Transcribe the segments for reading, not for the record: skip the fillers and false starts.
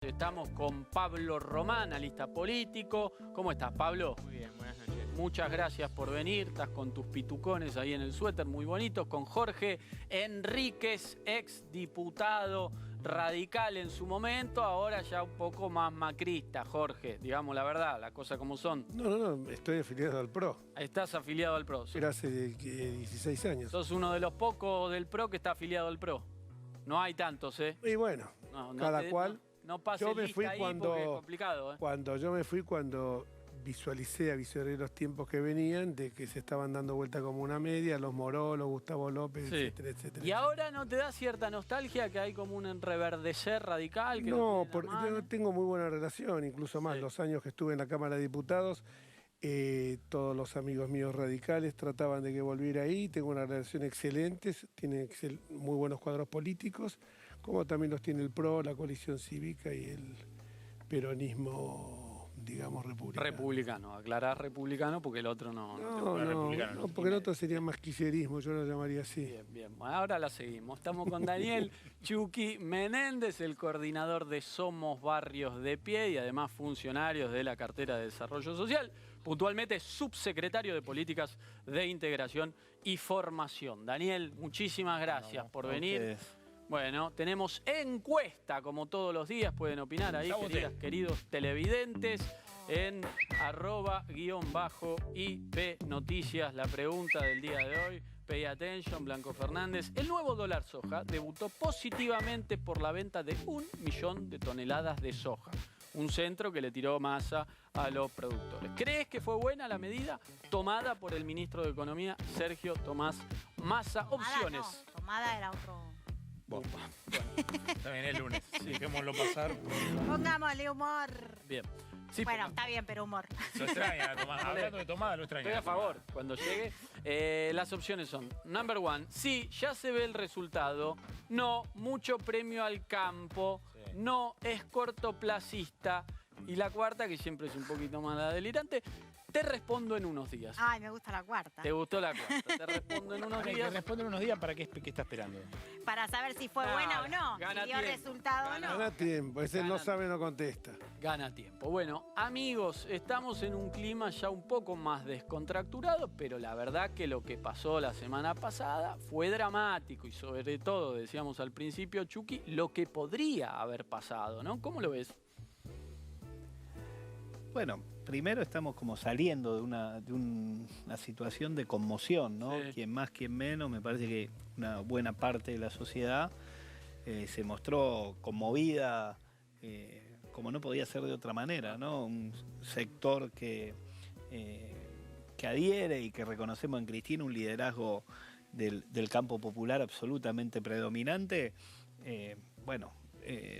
Estamos con Pablo Román, analista político. ¿Cómo estás, Pablo? Muy bien, buenas noches. Muchas gracias por venir. Estás con tus pitucones ahí en el suéter, muy bonitos. Con Jorge Enríquez, ex diputado radical en su momento, ahora ya un poco más macrista, Jorge. Digamos la verdad, las cosas como son. No, estoy afiliado al PRO. Estás afiliado al PRO. Era hace 16 años. Sos uno de los pocos del PRO que está afiliado al PRO. No hay tantos, ¿eh? Y bueno, cada cual. No pase Yo me lista fui ahí cuando, porque es complicado, ¿eh? cuando visioné los tiempos que venían, de que se estaban dando vuelta como una media, los Moró, los Gustavo López, Sí. etcétera, etcétera. ¿Y ahora no te da cierta nostalgia que hay como un reverdecer radical? Que No, tiene la mano? yo tengo muy buena relación, incluso más Sí. los años que estuve en la Cámara de Diputados, todos los amigos míos radicales trataban de que volviera ahí, tengo una relación excelente, tiene muy buenos cuadros políticos, como también los tiene el PRO, la coalición cívica y el peronismo, digamos, republicano. Republicano, aclarás republicano porque el otro no. No, porque el otro sería más kirchnerismo, yo lo llamaría así. Bien, bien. Bueno, ahora la seguimos. Estamos con Daniel Chucky Menéndez, el coordinador de Somos Barrios de Pie y además funcionarios de la cartera de Desarrollo Social, puntualmente subsecretario de Políticas de Integración y Formación. Daniel, muchísimas gracias por venir. Ustedes. Bueno, tenemos encuesta como todos los días, pueden opinar ahí, queridos televidentes, en @_IP Noticias. La pregunta del día de hoy, pay attention, Blanco Fernández. El nuevo dólar soja debutó positivamente por la venta de 1 millón de toneladas de soja. Un centro que le tiró Massa a los productores. ¿Crees que fue buena la medida tomada por el ministro de Economía, Sergio Tomás Massa? Opciones. No, tomada era otro. Bueno, también el lunes. Dejémoslo pasar. Pongámosle humor. Bien. Sí, Bueno, ponga- está bien, pero humor. Lo extraña, Tomás. Hablando de tomada, lo extraña. Estoy a favor cuando llegue. Las opciones son, number one, sí, ya se ve el resultado. No, mucho premio al campo. Sí. No, es cortoplacista. Y la cuarta, que siempre es un poquito más la delirante, te respondo en unos días. Ay, me gusta la cuarta. ¿Te gustó la cuarta? Te respondo en unos Que días. responden unos días para qué está esperando. Para saber si fue Claro, buena o no. gana Si dio tiempo. resultado o no. Gana tiempo, ese no Gana. sabe, no contesta. Gana tiempo. Bueno, amigos, estamos en un clima ya un poco más descontracturado, pero la verdad que lo que pasó la semana pasada fue dramático y sobre todo, decíamos al principio, Chucky, lo que podría haber pasado, ¿no? ¿Cómo lo ves? Bueno, primero estamos como saliendo de una situación de conmoción, ¿no? Sí. Quien más, quien menos, me parece que una buena parte de la sociedad se mostró conmovida, como no podía ser de otra manera, ¿no? Un sector que adhiere y que reconocemos en Cristina un liderazgo del campo popular absolutamente predominante.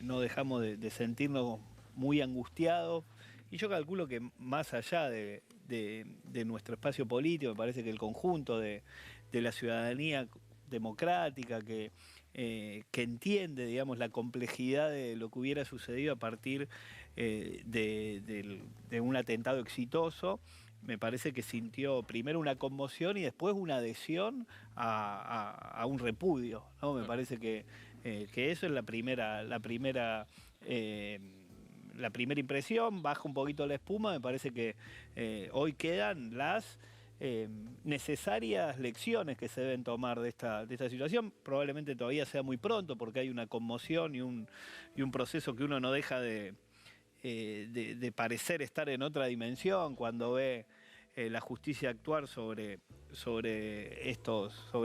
No dejamos de sentirnos muy angustiados. Y yo calculo que más allá de nuestro espacio político, me parece que el conjunto de la ciudadanía democrática que entiende, digamos, la complejidad de lo que hubiera sucedido a partir de un atentado exitoso, me parece que sintió primero una conmoción y después una adhesión a un repudio, ¿no? Me parece que eso es la primera impresión, baja un poquito la espuma. Me parece que hoy quedan las necesarias lecciones que se deben tomar de esta situación. Probablemente todavía sea muy pronto porque hay una conmoción y un proceso que uno no deja de parecer estar en otra dimensión cuando ve la justicia actuar sobre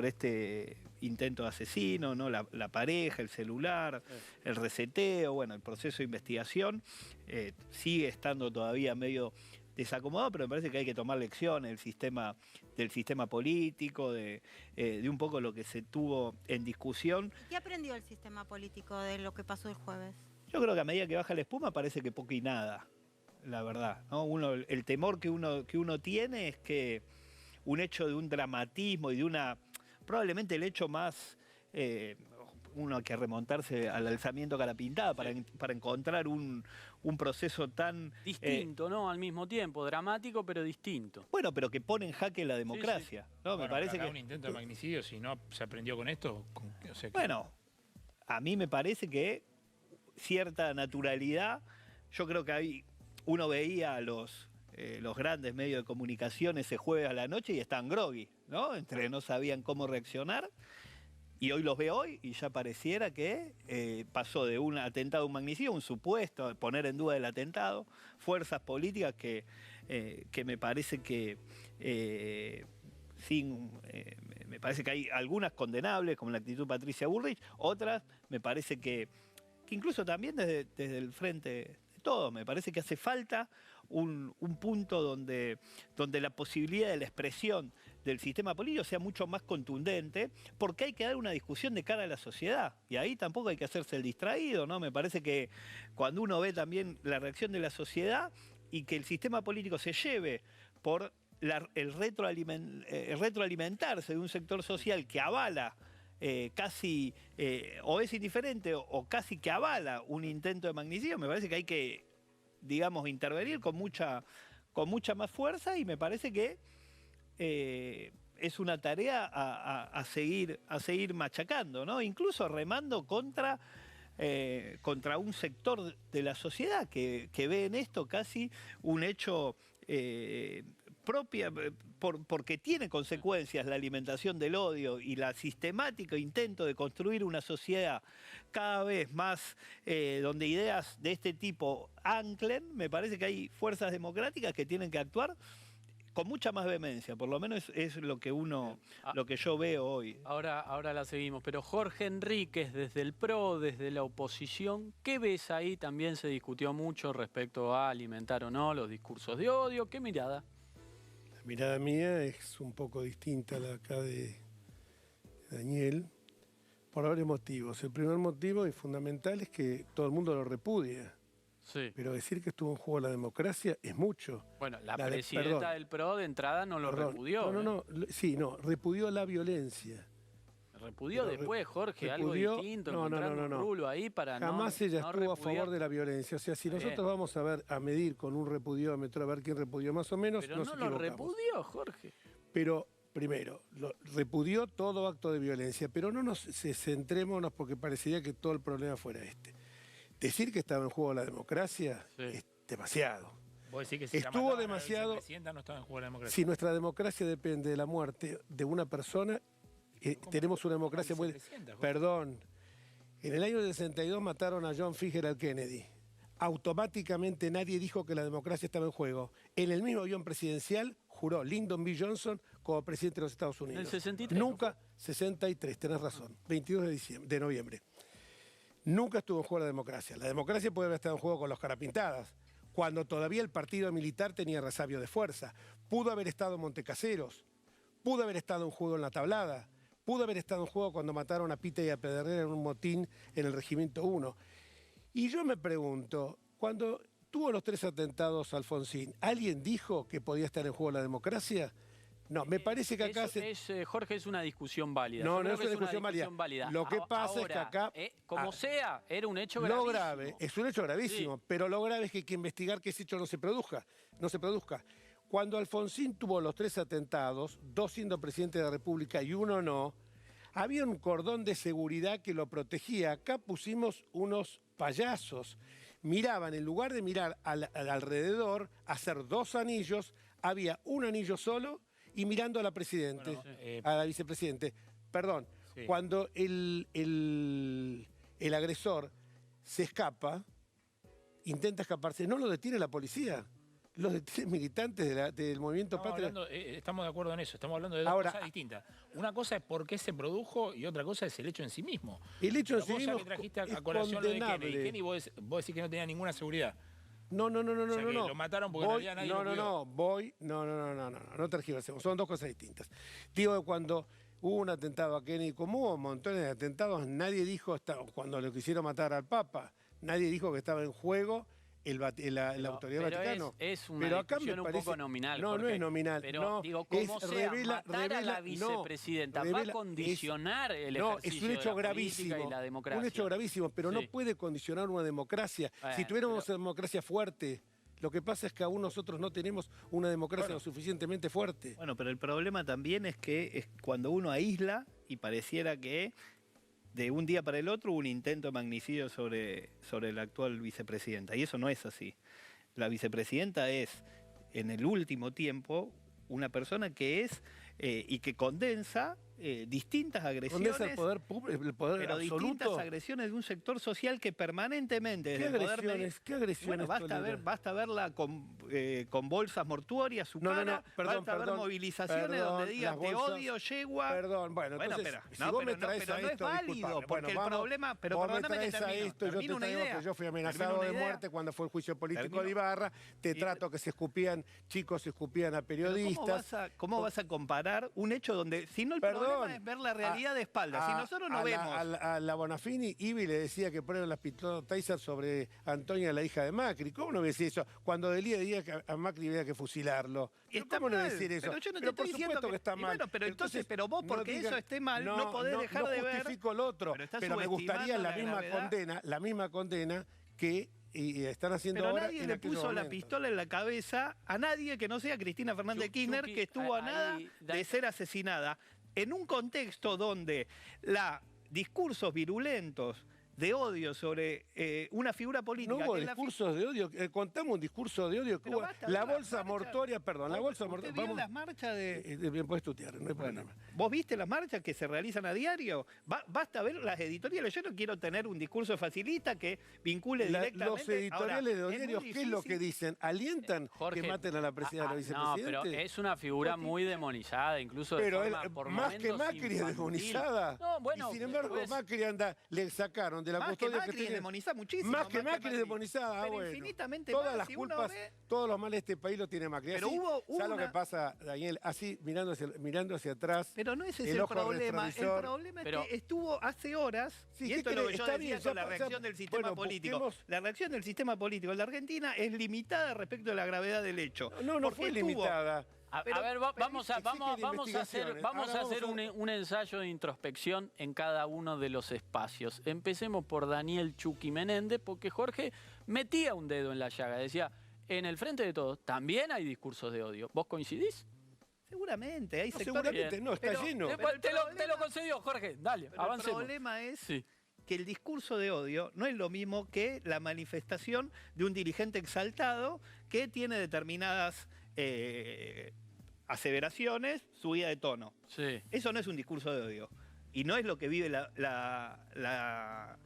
este intento de asesino, ¿no? La pareja, el celular, el reseteo, bueno, el proceso de investigación sigue estando todavía medio desacomodado, pero me parece que hay que tomar lecciones del sistema político, de un poco lo que se tuvo en discusión. ¿Qué aprendió el sistema político de lo que pasó el jueves? Yo creo que a medida que baja la espuma parece que poco y nada, la verdad, ¿no? El temor que uno tiene es que un hecho de un dramatismo y probablemente el hecho más, uno hay que remontarse al alzamiento cara pintada para encontrar un proceso tan Distinto, ¿no? Al mismo tiempo, dramático pero distinto. bueno, pero que pone en jaque la democracia, ¿no? Bueno, Me parece acá que un intento de magnicidio, si no se aprendió con esto, o sea, bueno, a mí me parece que cierta naturalidad. Yo creo que ahí uno veía a los grandes medios de comunicación ese jueves a la noche y estaban groggy, ¿no? No sabían cómo reaccionar. Y hoy los veo hoy y ya pareciera que pasó de un atentado a un magnicidio, un supuesto, poner en duda el atentado, fuerzas políticas que me parece que me parece que hay algunas condenables, como la actitud de Patricia Bullrich, otras me parece que incluso también desde el frente de todos, me parece que hace falta un punto donde la posibilidad de la expresión del sistema político sea mucho más contundente, porque hay que dar una discusión de cara a la sociedad, y ahí tampoco hay que hacerse el distraído, ¿no? Me parece que cuando uno ve también la reacción de la sociedad y que el sistema político se lleve por el retroalimentarse de un sector social que avala casi, o es indiferente o casi que avala un intento de magnicidio, me parece que hay que, digamos, intervenir con mucha más fuerza, y me parece que es una tarea a seguir machacando, ¿no? Incluso remando contra un sector de la sociedad que ve en esto casi un hecho propia, porque tiene consecuencias la alimentación del odio y la sistemática intento de construir una sociedad cada vez más donde ideas de este tipo anclen. Me parece que hay fuerzas democráticas que tienen que actuar con mucha más vehemencia, por lo menos es lo que yo veo hoy. Ahora la seguimos, pero Jorge Enríquez, desde el PRO, desde la oposición, ¿qué ves ahí? También se discutió mucho respecto a alimentar o no los discursos de odio. ¿Qué mirada? La mirada mía es un poco distinta a la acá de Daniel, por varios motivos. El primer motivo y fundamental es que todo el mundo lo repudia. Sí. Pero decir que estuvo en juego la democracia es mucho. Bueno, la presidenta del PRO de entrada no lo repudió. Repudió la violencia. Repudió Pero después, Jorge, repudió, algo distinto, encontrar un rulo ahí para jamás ella no estuvo a repudiar. favor de la violencia. O sea, si nosotros Bien. vamos a medir con un repudiómetro, a ver quién repudió más o menos, Pero nos no lo equivocamos. repudió, Jorge. Pero, primero, repudió todo acto de violencia, pero no nos centrémonos porque parecería que todo el problema fuera este. Decir que estaba en juego la democracia es demasiado. Vos decís que si Estuvo la mataban a la demasiado- vicepresidenta no estaba en juego la democracia. Si nuestra democracia depende de la muerte de una persona, tenemos una democracia muy... Vicepresidenta, Jorge. Perdón, en el año 62 mataron a John Fitzgerald Kennedy. Automáticamente nadie dijo que la democracia estaba en juego. En el mismo avión presidencial juró Lyndon B. Johnson como presidente de los Estados Unidos. En el 63. Nunca, 63, tenés razón, 22 de noviembre. Nunca estuvo en juego la democracia. La democracia puede haber estado en juego con los carapintadas, cuando todavía el partido militar tenía resabio de fuerza. Pudo haber estado en Montecaseros, pudo haber estado en juego en La Tablada, pudo haber estado en juego cuando mataron a Pita y a Pedernera en un motín en el Regimiento 1. Y yo me pregunto, cuando tuvo los 3 atentados Alfonsín, ¿alguien dijo que podía estar en juego la democracia? No, me parece que acá Jorge, es una discusión válida. No, Yo no creo es que una discusión válida. Lo que pasa es que acá... como sea, era un hecho Lo gravísimo. grave, es un hecho gravísimo, Sí. pero lo grave es que hay que investigar que ese hecho no se produzca. Cuando Alfonsín tuvo los 3 atentados, 2 siendo presidente de la República y 1 no, había un cordón de seguridad que lo protegía. Acá pusimos unos payasos. Miraban, en lugar de mirar al alrededor, hacer 2 anillos, había un anillo solo y mirando a la presidente, Bueno, a la vicepresidente. Perdón, Sí. cuando el agresor se escapa, intenta escaparse, no lo detiene la policía, lo detienen militantes del movimiento Patria. Estamos de acuerdo en eso, estamos hablando de dos Ahora, cosas distintas. Una cosa es por qué se produjo y otra cosa es el hecho en sí mismo. El hecho en Pero sí vos ya mismo que trajiste es a colación lo de condenable. Kennedy. Kennedy vos decís que no tenía ninguna seguridad. No, O sea, que lo mataron porque en realidad nadie lo cuidó. No tergiversemos, son 2 cosas distintas. Digo que cuando hubo un atentado a Kennedy, como hubo montones de atentados, nadie dijo, cuando lo quisieron matar al Papa, nadie dijo que estaba en juego la autoridad Pero Vaticano. es una Pero acá discusión me parece, un poco nominal. No, no Jorge. es nominal. Pero no, digo, como es sea, revela, matar a la no, vicepresidenta va a revela- condicionar el No, ejercicio es un de hecho la política gravísimo. y la democracia. Un hecho gravísimo, pero no Sí. puede condicionar una democracia. Bueno, Si tuviéramos pero- una democracia fuerte, lo que pasa es que aún nosotros no tenemos una democracia lo suficientemente fuerte. Bueno, pero el problema también es que es cuando uno aísla y pareciera que de un día para el otro un intento de magnicidio sobre la actual vicepresidenta. Y eso no es así. La vicepresidenta es, en el último tiempo, una persona que es y que condensa distintas agresiones. Condensa el poder público, el poder pero absoluto. distintas agresiones de un sector social que permanentemente ¿Qué desde el poder agresiones? ¿Qué agresiones? bueno, tolera? basta verla con bolsas mortuorias, su No, cara, perdón, basta ver movilizaciones perdón, donde digan las te bolsas- odio, yegua. Perdón, bueno, Bueno, entonces, pero, si no, vos pero me traes pero a no es esto, válido, disculpame. porque Bueno, el vamos, problema, pero vos me perdóname que traes a termino, esto, yo te termino una traigo idea. que yo fui Termino amenazado una de idea. muerte cuando fue el juicio político Termino. de Ibarra, te Y- trato que se escupían, chicos se escupían a Pero periodistas. ¿cómo vas a comparar un hecho donde, si no el Perdón, problema es ver la realidad de espaldas, si nosotros no vemos... A la Bonafini, Ibi le decía que ponen las pistolas Taser sobre Antonia, la hija de Macri. ¿Cómo no voy a decir eso? Cuando Delía decía que a Macri había que fusilarlo. Está ¿Cómo no voy a mal, decir eso? pero yo no te Pero estoy por diciendo supuesto que está y mal. bueno, pero entonces, pero vos porque eso esté mal, no podés dejar de ver- No justifico lo otro, Pero estás pero me gustaría subestimando la misma condena que están haciendo Pero ahora nadie en le aquellos puso la momentos. pistola en la cabeza a nadie que no sea Cristina Fernández de Kirchner, Chucky, que estuvo a ahí, nada de ser asesinada, en un contexto donde discursos virulentos de odio sobre una figura política... No hubo que es la discursos de odio. Contamos un discurso de odio que Pero hubo. basta La ver las bolsa marchas. mortuoria, perdón, la bolsa ¿Usted mortuoria. vio las marchas de...? Bien, puedes tutear, no hay Bueno, problema. ¿vos viste las marchas que se realizan a diario? Basta ver las editoriales. Yo no quiero tener un discurso facilista que vincule directamente... Los editoriales Ahora, de es diarios, muy ¿qué es lo que difícil. dicen? ¿Alientan Jorge, que maten a la presidenta, a la no, vicepresidenta? pero es una figura muy demonizada, incluso Pero de él, forma, por más que momentos Macri es infantil. demonizada. No, bueno, y sin embargo, pues, Macri le sacaron de la Más que custodia Macri tenía. demoniza muchísimo. Más que Macri es demonizada, Pero bueno. infinitamente Todas más, las si uno culpas, ve- todos los males de este país lo tiene Macri. Pero Así, hubo ¿sabes lo una- que pasa, Daniel? Así, mirando hacia atrás. Pero no ese es el el ojo problema. El retrovisor. problema Pero- es que estuvo hace horas, Sí, y ¿qué esto es lo que querés? yo Está decía bien, con ya la pa- reacción ya- del sistema bueno, político. busquemos- La reacción del sistema político en la Argentina es limitada respecto de la gravedad del hecho. No Porque fue estuvo- limitada. Pero- a ver, pero vamos a exige investigaciones. vamos Ahora a hacer un ensayo de introspección en cada uno de los espacios. Empecemos por Daniel Chucky Menéndez, porque Jorge metía un dedo en la llaga. Decía, en el frente de todos también hay discursos de odio. ¿Vos coincidís? Seguramente, hay No, sectores... seguramente no, está Pero- lleno. pero el te lo problema- concedió, Jorge. Dale, Pero avancemos. el problema es Sí. que el discurso de odio no es lo mismo que la manifestación de un dirigente exaltado que tiene determinadas aseveraciones, subida de tono. Sí. Eso no es un discurso de odio. Y no es lo que vive la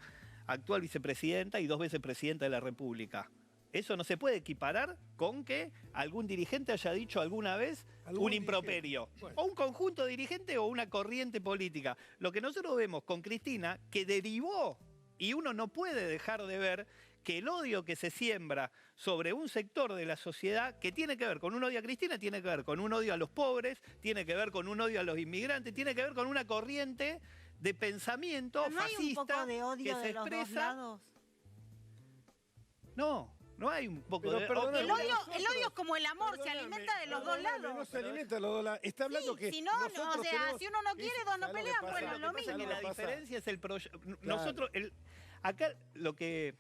actual vicepresidenta y 2 veces presidenta de la República. Eso no se puede equiparar con que algún dirigente haya dicho alguna vez Algún un improperio. dirigente. Bueno. O un conjunto dirigente o una corriente política. Lo que nosotros vemos con Cristina, que derivó, y uno no puede dejar de ver, que el odio que se siembra sobre un sector de la sociedad que tiene que ver con un odio a Cristina, tiene que ver con un odio a los pobres, tiene que ver con un odio a los inmigrantes, tiene que ver con una corriente de pensamiento ¿No hay un fascista poco de odio que se de los dos expresa. lados? No hay un poco Pero de perdóname, El odio es como el amor, se Perdóname, alimenta de los dos perdóname, lados. No se alimenta de los dos lados. Está hablando Sí, que si no, no, nosotros o sea, tenemos- si uno no quiere, dos no ¿sabes lo que pelean, pasa? bueno, Lo lo que pasa es mismo. que ¿Sabes la lo que pasa? diferencia es el proyecto. Claro. Nosotros, acá lo que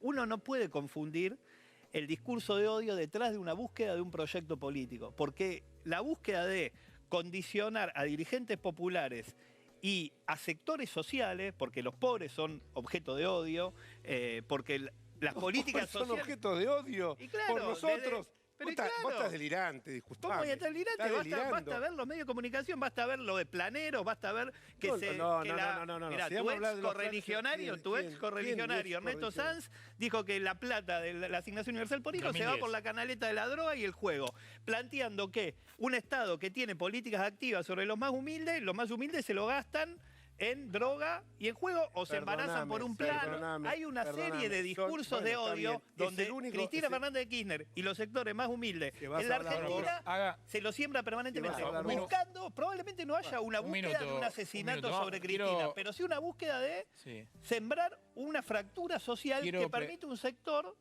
uno no puede confundir el discurso de odio detrás de una búsqueda de un proyecto político, porque la búsqueda de condicionar a dirigentes populares y a sectores sociales, porque los pobres son objeto de odio, porque las políticas son sociales... objetos de odio Y claro, por nosotros. pero Vos claro. estás delirante, disculpame. ¿Cómo voy a estar delirante? Estás Basta delirando. ver los medios de comunicación, basta ver lo de planeros, basta ver que No, se... no, que no, la- no. Mirá, Si tu vamos a ex hablar de los correligionario, planes, tu ¿quién? ex correligionario, ¿Quién? Ernesto Correligionario. Sanz, dijo que la plata de la asignación universal por hijo se va 2010. por la canaleta de la droga y el juego, planteando que un Estado que tiene políticas activas sobre los más humildes se lo gastan en droga y en juego o se embarazan por un plan. Perdóname, Hay una perdóname. serie de discursos Bueno, de está odio bien. Es donde el único- Cristina es el- Fernández de Kirchner y los sectores más humildes Que vas en la a hablar Argentina vos. Haga- se lo siembra permanentemente, Que vas a hablar vos. buscando, probablemente no haya una Un búsqueda minuto, de un asesinato un minuto. sobre Quiero- Cristina, pero sí una búsqueda de Sí. sembrar una fractura social Quiero que pre- permite a un sector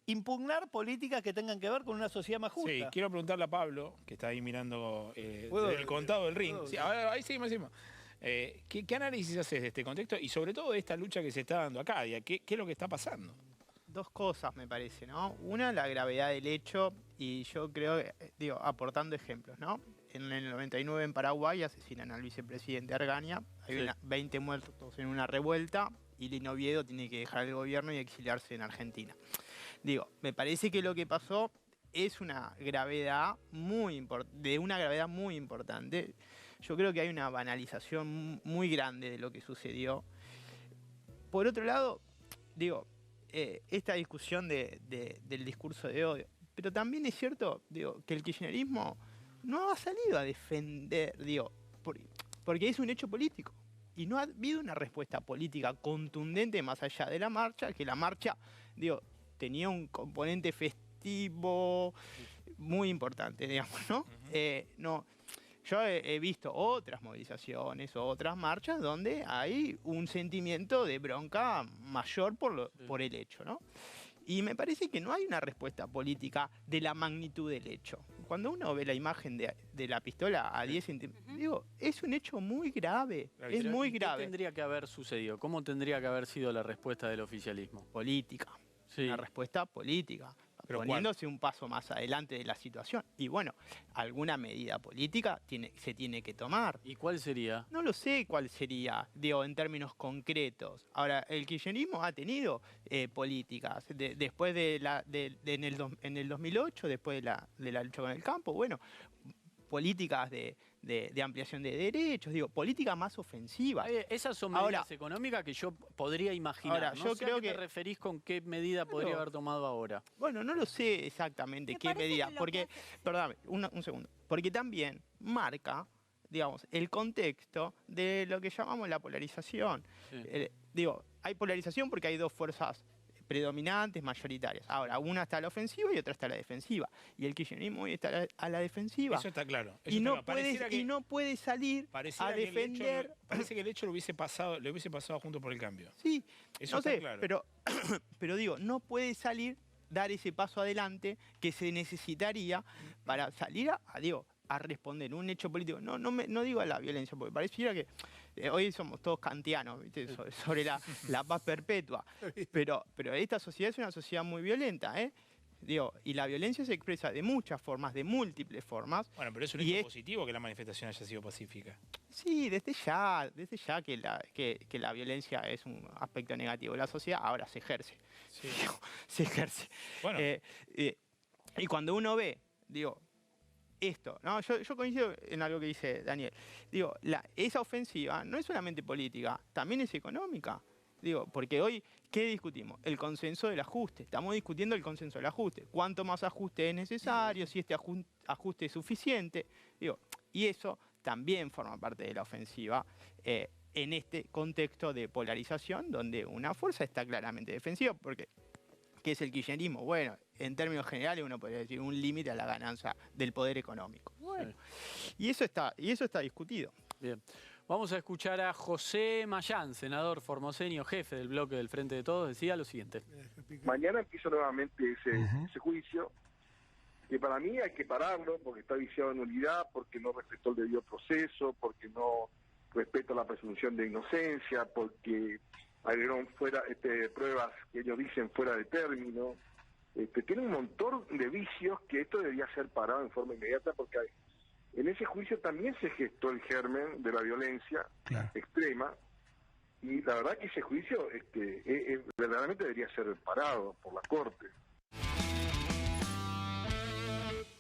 impugnar políticas que tengan que ver con una sociedad más justa. Sí, quiero preguntarle a Pablo, que está ahí mirando ¿Puedo? el contado del ring. ¿Puedo? Sí, a ver, ahí seguimos. ¿Qué análisis haces de este contexto y sobre todo de esta lucha que se está dando acá? ¿Qué es lo que está pasando? Dos cosas me parece, ¿no? Una, la gravedad del hecho y yo creo, digo, aportando ejemplos, ¿no? en el 99 en Paraguay asesinan al vicepresidente Argaña, hay 20 muertos en una revuelta y Lino Oviedo tiene que dejar el gobierno y exiliarse en Argentina. Digo, me parece que lo que pasó es una gravedad de una gravedad muy importante. Yo creo que hay una banalización muy grande de lo que sucedió. Por otro lado, digo, esta discusión del discurso de odio, pero también es cierto, digo, que el kirchnerismo no ha salido a defender, digo, porque es un hecho político. Y no ha habido una respuesta política contundente más allá de la marcha, que la marcha, digo, tenía un componente festivo muy importante, digamos, ¿no? No, yo he visto otras movilizaciones, otras marchas donde hay un sentimiento de bronca mayor por el hecho, ¿no? Y me parece que no hay una respuesta política de la magnitud del hecho. Cuando uno ve la imagen de la pistola a 10 centímetros, digo, es un hecho muy grave, es muy grave. ¿Qué tendría que haber sucedido? ¿Cómo tendría que haber sido la respuesta del oficialismo? Política, una respuesta política, poniéndose un paso más adelante de la situación. Y bueno, alguna medida política se tiene que tomar. ¿Y cuál sería? No lo sé cuál sería, digo, en términos concretos. Ahora, el kirchnerismo ha tenido políticas después en el 2008, después de la lucha con el campo, bueno, políticas de ampliación de derechos, digo, políticas más ofensivas. Esas son medidas económicas que yo podría imaginar. Ahora, yo creo que te referís con qué medida podría haber tomado ahora. Bueno, no lo sé exactamente qué medida, porque, perdóname, un segundo, porque también marca, digamos, el contexto de lo que llamamos la polarización. Digo, hay polarización porque hay dos fuerzas predominantes, mayoritarias. Ahora, una está a la ofensiva y otra está a la defensiva. Y el kirchnerismo hoy está a la defensiva. Eso está claro. Y no puede salir a defender... Parece que el hecho le hubiese pasado junto por el cambio. Sí, eso no está sé, claro. pero digo, no puede salir, dar ese paso adelante que se necesitaría para salir a responder un hecho político. No digo a la violencia, porque pareciera que hoy somos todos kantianos, ¿viste? Sobre la paz perpetua. Pero esta sociedad es una sociedad muy violenta, ¿eh? Digo, y la violencia se expresa de muchas formas, de múltiples formas. Bueno, pero es un hecho positivo que la manifestación haya sido pacífica. Sí, desde ya que la violencia es un aspecto negativo de la sociedad, ahora se ejerce. Sí. Se ejerce. Bueno. Y cuando uno ve, digo, esto, ¿no? Yo coincido en algo que dice Daniel. Digo, esa ofensiva no es solamente política, también es económica. Digo, porque hoy, ¿qué discutimos? El consenso del ajuste. Estamos discutiendo el consenso del ajuste. ¿Cuánto más ajuste es necesario? Si este ajuste es suficiente. Digo, y eso también forma parte de la ofensiva en este contexto de polarización, donde una fuerza está claramente defensiva, porque ¿qué es el kirchnerismo? Bueno, en términos generales uno podría decir un límite a la ganancia del poder económico. Bueno, y eso está discutido. Bien. Vamos a escuchar a José Mayán, senador formoseño, jefe del bloque del Frente de Todos, decía lo siguiente. Mañana empieza nuevamente ese juicio, que para mí hay que pararlo, porque está viciado en nulidad, porque no respetó el debido proceso, porque no respeta la presunción de inocencia, porque agregaron pruebas que ellos dicen fuera de término. Tiene un montón de vicios que esto debería ser parado en forma inmediata, porque en ese juicio también se gestó el germen de la violencia extrema, y la verdad que ese juicio verdaderamente debería ser parado por la Corte.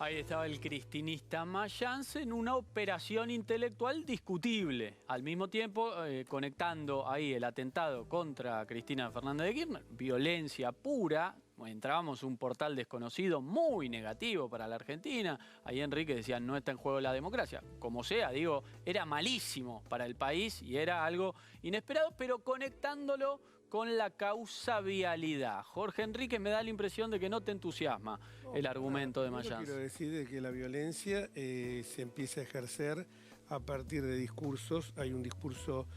Ahí estaba el cristinista Mayans en una operación intelectual discutible. Al mismo tiempo, conectando ahí el atentado contra Cristina Fernández de Kirchner, violencia pura. Entrábamos un portal desconocido muy negativo para la Argentina. Ahí Enrique decía, no está en juego la democracia. Como sea, digo, era malísimo para el país y era algo inesperado, pero conectándolo con la causa vialidad. Jorge Enrique, me da la impresión de que no te entusiasma el argumento de Mayans. Quiero decir que la violencia se empieza a ejercer a partir de discursos. Hay un discurso,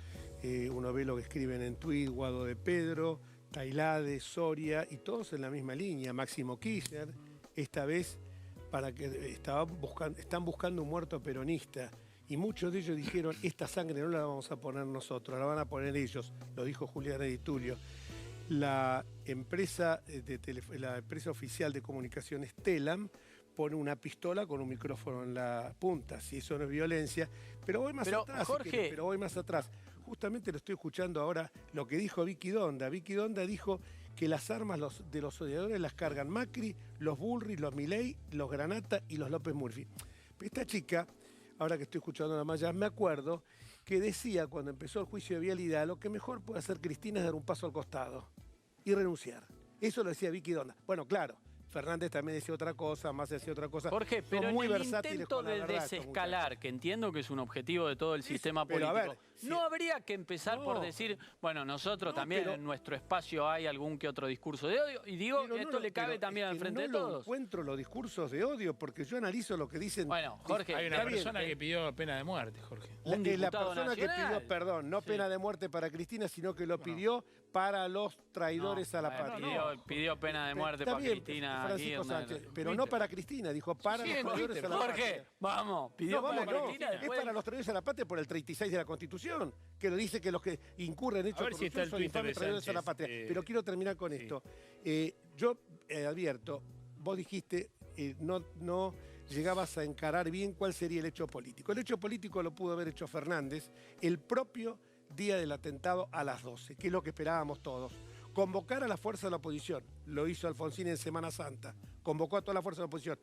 uno ve lo que escriben en Twitter, Guado de Pedro, Tailade, Soria, y todos en la misma línea. Máximo Kirchner, esta vez están buscando un muerto peronista. Y muchos de ellos dijeron, esta sangre no la vamos a poner nosotros, la van a poner ellos, lo dijo Julián Editulio. La empresa oficial de comunicaciones Telam pone una pistola con un micrófono en la punta, si eso no es violencia. Pero voy más atrás, Jorge, si querés, pero voy más atrás. Justamente lo estoy escuchando ahora, lo que dijo Vicky Donda. Vicky Donda dijo que las armas de los odiadores las cargan Macri, los Bullrich, los Milei, los Granata y los López Murphy. Esta chica, ahora que estoy escuchando la malla, me acuerdo que decía cuando empezó el juicio de vialidad, lo que mejor puede hacer Cristina es dar un paso al costado y renunciar. Eso lo decía Vicky Donda. Bueno, claro, Fernández también decía otra cosa, Massa decía otra cosa. Jorge, pero Son muy en el versátiles intento con la de verdad, estos desescalar, que entiendo que es un objetivo de todo el sistema pero a político, ver, ¿no habría que empezar por No. decir, bueno, nosotros No, también pero- en nuestro espacio hay algún que otro discurso de odio? Y digo, Pero esto no, le cabe pero también es al que frente de no todos. encuentro los discursos de odio porque yo analizo lo que dicen. Bueno, Jorge, Hay una está bien, persona que pidió pena de muerte, Jorge. un la diputado persona que nacional. pidió perdón, no Sí. pena de muerte para Cristina, sino que lo pidió para los traidores No, a la bueno, patria. pidió pena de muerte Está para bien, Cristina Francisco Kirchner. Sánchez, pero no para Cristina, dijo para Sí, los en traidores Twitter, a la Jorge, patria. vamos, pidió No, vamos, para no, Cristina. es después- para los traidores a la patria por el 36 de la Constitución, que lo dice que los que incurren en hechos A ver si está el son Twitter infames de traidores a la Sánchez, patria. Pero quiero terminar con esto. Yo advierto, vos dijiste, no llegabas a encarar bien cuál sería el hecho político. El hecho político lo pudo haber hecho Fernández el propio día del atentado a las 12, que es lo que esperábamos todos. Convocar a la fuerza de la oposición, lo hizo Alfonsín en Semana Santa, convocó a toda la fuerza de la oposición,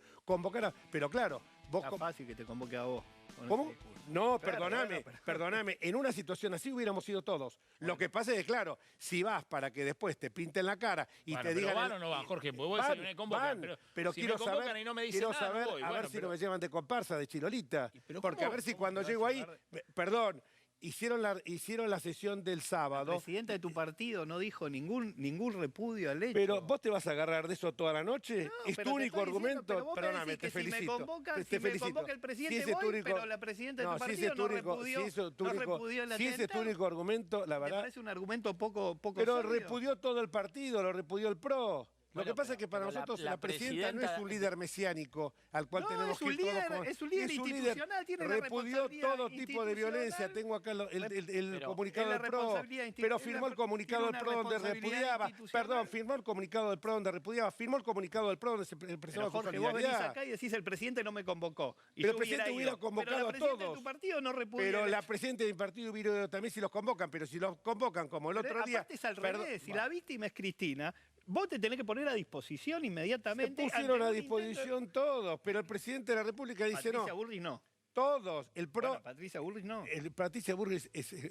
pero claro, vos... Está fácil que te convoque a vos. con ¿Cómo? ese discurso. No, Claro, perdóname, bueno, perdóname. En una situación así hubiéramos sido todos. Lo que pasa es que, claro, si vas para que después te pinten la cara y Bueno, te pero digan... ¿van o no van, Jorge? Porque vos decís, me convocan, pero si quiero me convocan saber, y no me dicen quiero nada, no saber, voy. a Bueno, ver si pero- no me llevan de comparsa, de chilolita. pero Porque a ¿cómo? ver si ¿Cómo cuando te vas llego a ahí... llevar? Perdón, hicieron la sesión del El sábado... presidente de tu partido no dijo ningún repudio al hecho. Pero vos te vas a agarrar de eso toda la noche. No, es pero tu te único estoy diciendo, pero argumento. vos me Perdóname, decís te que si me felicito. convocan, te si me felicito. convoca el presidente Si ese es tu voy, único- pero la presidenta de tu si ese partido es tu no único- repudió- si eso es tu no único- repudió el si ese es tu atentado. único argumento, la Me verdad. parece un argumento poco Pero sólido. repudió todo el partido, lo repudió el PRO. Lo Bueno, que pasa es que para pero nosotros la la presidenta no es un líder mesiánico al cual No, tenemos es que un ir todos líder- con- es un líder institucional, tiene la repudió responsabilidad todo tipo de violencia. institucional. Tengo acá el Pero comunicado es la del PRO, responsabilidad pero es firmó la- el comunicado del tiene PRO una donde responsabilidad repudiaba, institucional. perdón, firmó el comunicado del PRO donde repudiaba, firmó el comunicado del PRO donde se Pero expresaba su Jorge, vos venís solidaridad. acá y decís el presidente no me convocó. Y Pero yo el presidente hubiera ido. convocado pero la a presidenta todos. de tu partido no repudia Pero el la hecho. presidenta de mi partido hubiera ido también si los convocan, pero si los convocan como el Pero otro día... aparte es al perdón, revés. Si la víctima es Cristina, vos te tenés que poner a disposición se inmediatamente. pusieron ante a un intento de- disposición todos, pero el presidente de la República dice Patricia no. Bullrich no. Todos, el PRO... Bueno, Patricia Bullrich no. Patricia Burris,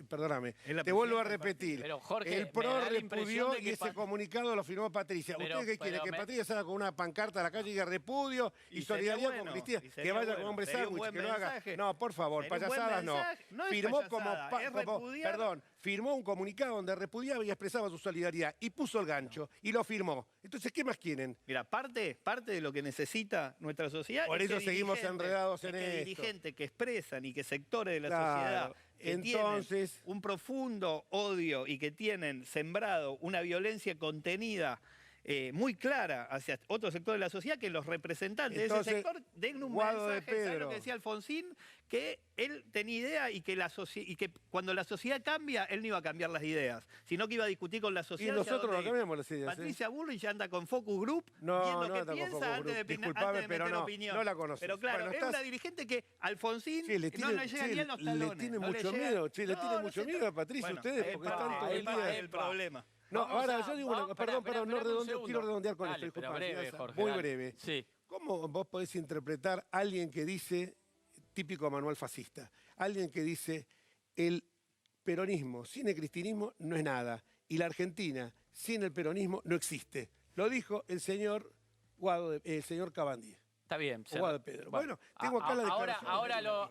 perdóname, Es la te vuelvo a presidenta del repetir. Pero, Jorge, el me PRO da la impresión repudió de que y ese comunicado lo firmó Patricia. Pero- ¿Usted qué quiere? pero Que me- Patricia salga con una pancarta a la calle y diga repudio y, Y sería solidaridad bueno, con Cristina. y sería Que vaya bueno, con hombre sería un sándwich, buen que lo haga. mensaje. No, por favor, Sería un buen payasadas no. mensaje. No es Firmó payasada, es repudiar. perdón, firmó un comunicado donde repudiaba y expresaba su solidaridad y puso el gancho y lo firmó. Entonces, ¿qué más quieren? Mira, parte de lo que necesita nuestra sociedad. Por es eso que seguimos dirigentes- enredados en es que esto. dirigentes que expresan y que sectores de la Claro, sociedad que entonces- tienen un profundo odio y que tienen sembrado una violencia contenida muy clara hacia otro sector de la sociedad, que los representantes Entonces, de ese sector den un Guado de mensaje, ¿sabes Pedro. lo que decía Alfonsín? Que él tenía idea y que cuando la sociedad cambia, él no iba a cambiar las ideas, sino que iba a discutir con la Y sociedad. hacia nosotros no dónde ir. cambiamos las ideas. ¿eh? Patricia Bullrich anda con Focus Group No, viendo no qué anda con piensa Focus antes Group. de, Disculpame, antes de pero meter no, opinión. no la conoces. Pero claro, Bueno, es estás- una dirigente que Alfonsín Sí, le no tiene, le llega ni a los le talones. tiene no le mucho llega- miedo, che, le No, tiene no mucho sé. miedo a Patricia Bueno, ustedes, es porque parte- están todo el es parte día... del problema. No, Vamos ahora a- yo digo, vamos- perdón, espera, no espera un segundo. quiero redondear con Dale, esto, pero disculpa, breve, Finanza, Jorge, muy dale. breve. Sí. ¿Cómo vos podés interpretar a alguien que dice, típico manual fascista, alguien que dice, el peronismo sin el cristinismo no es nada, y la Argentina sin el peronismo no existe? Lo dijo el señor el señor Cabandier. Está bien. O Guado de Pedro. Bueno, tengo acá la declaración.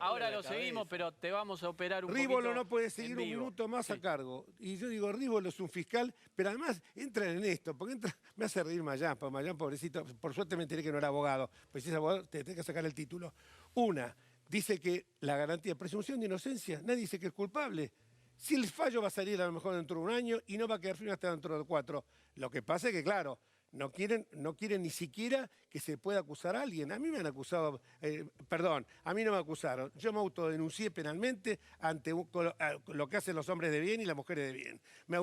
Ahora lo seguimos, pero te vamos a operar un Rívolo poquito no puede en seguir un vivo. minuto más a Sí. cargo. Y yo digo, Rívolo es un fiscal, pero además entran en esto, porque me hace reír Mayán, porque Mayán, pobrecito, por suerte me enteré que no era abogado, pues si es abogado te tenés que sacar el título. Una, dice que la garantía de presunción de inocencia, nadie dice que es culpable. Si el fallo va a salir a lo mejor dentro de un año y no va a quedar firme hasta dentro de 4. Lo que pasa es que, claro, no quieren ni siquiera que se pueda acusar a alguien. A mí me han acusado, a mí no me acusaron. Yo me autodenuncié penalmente ante lo que hacen los hombres de bien y las mujeres de bien. Me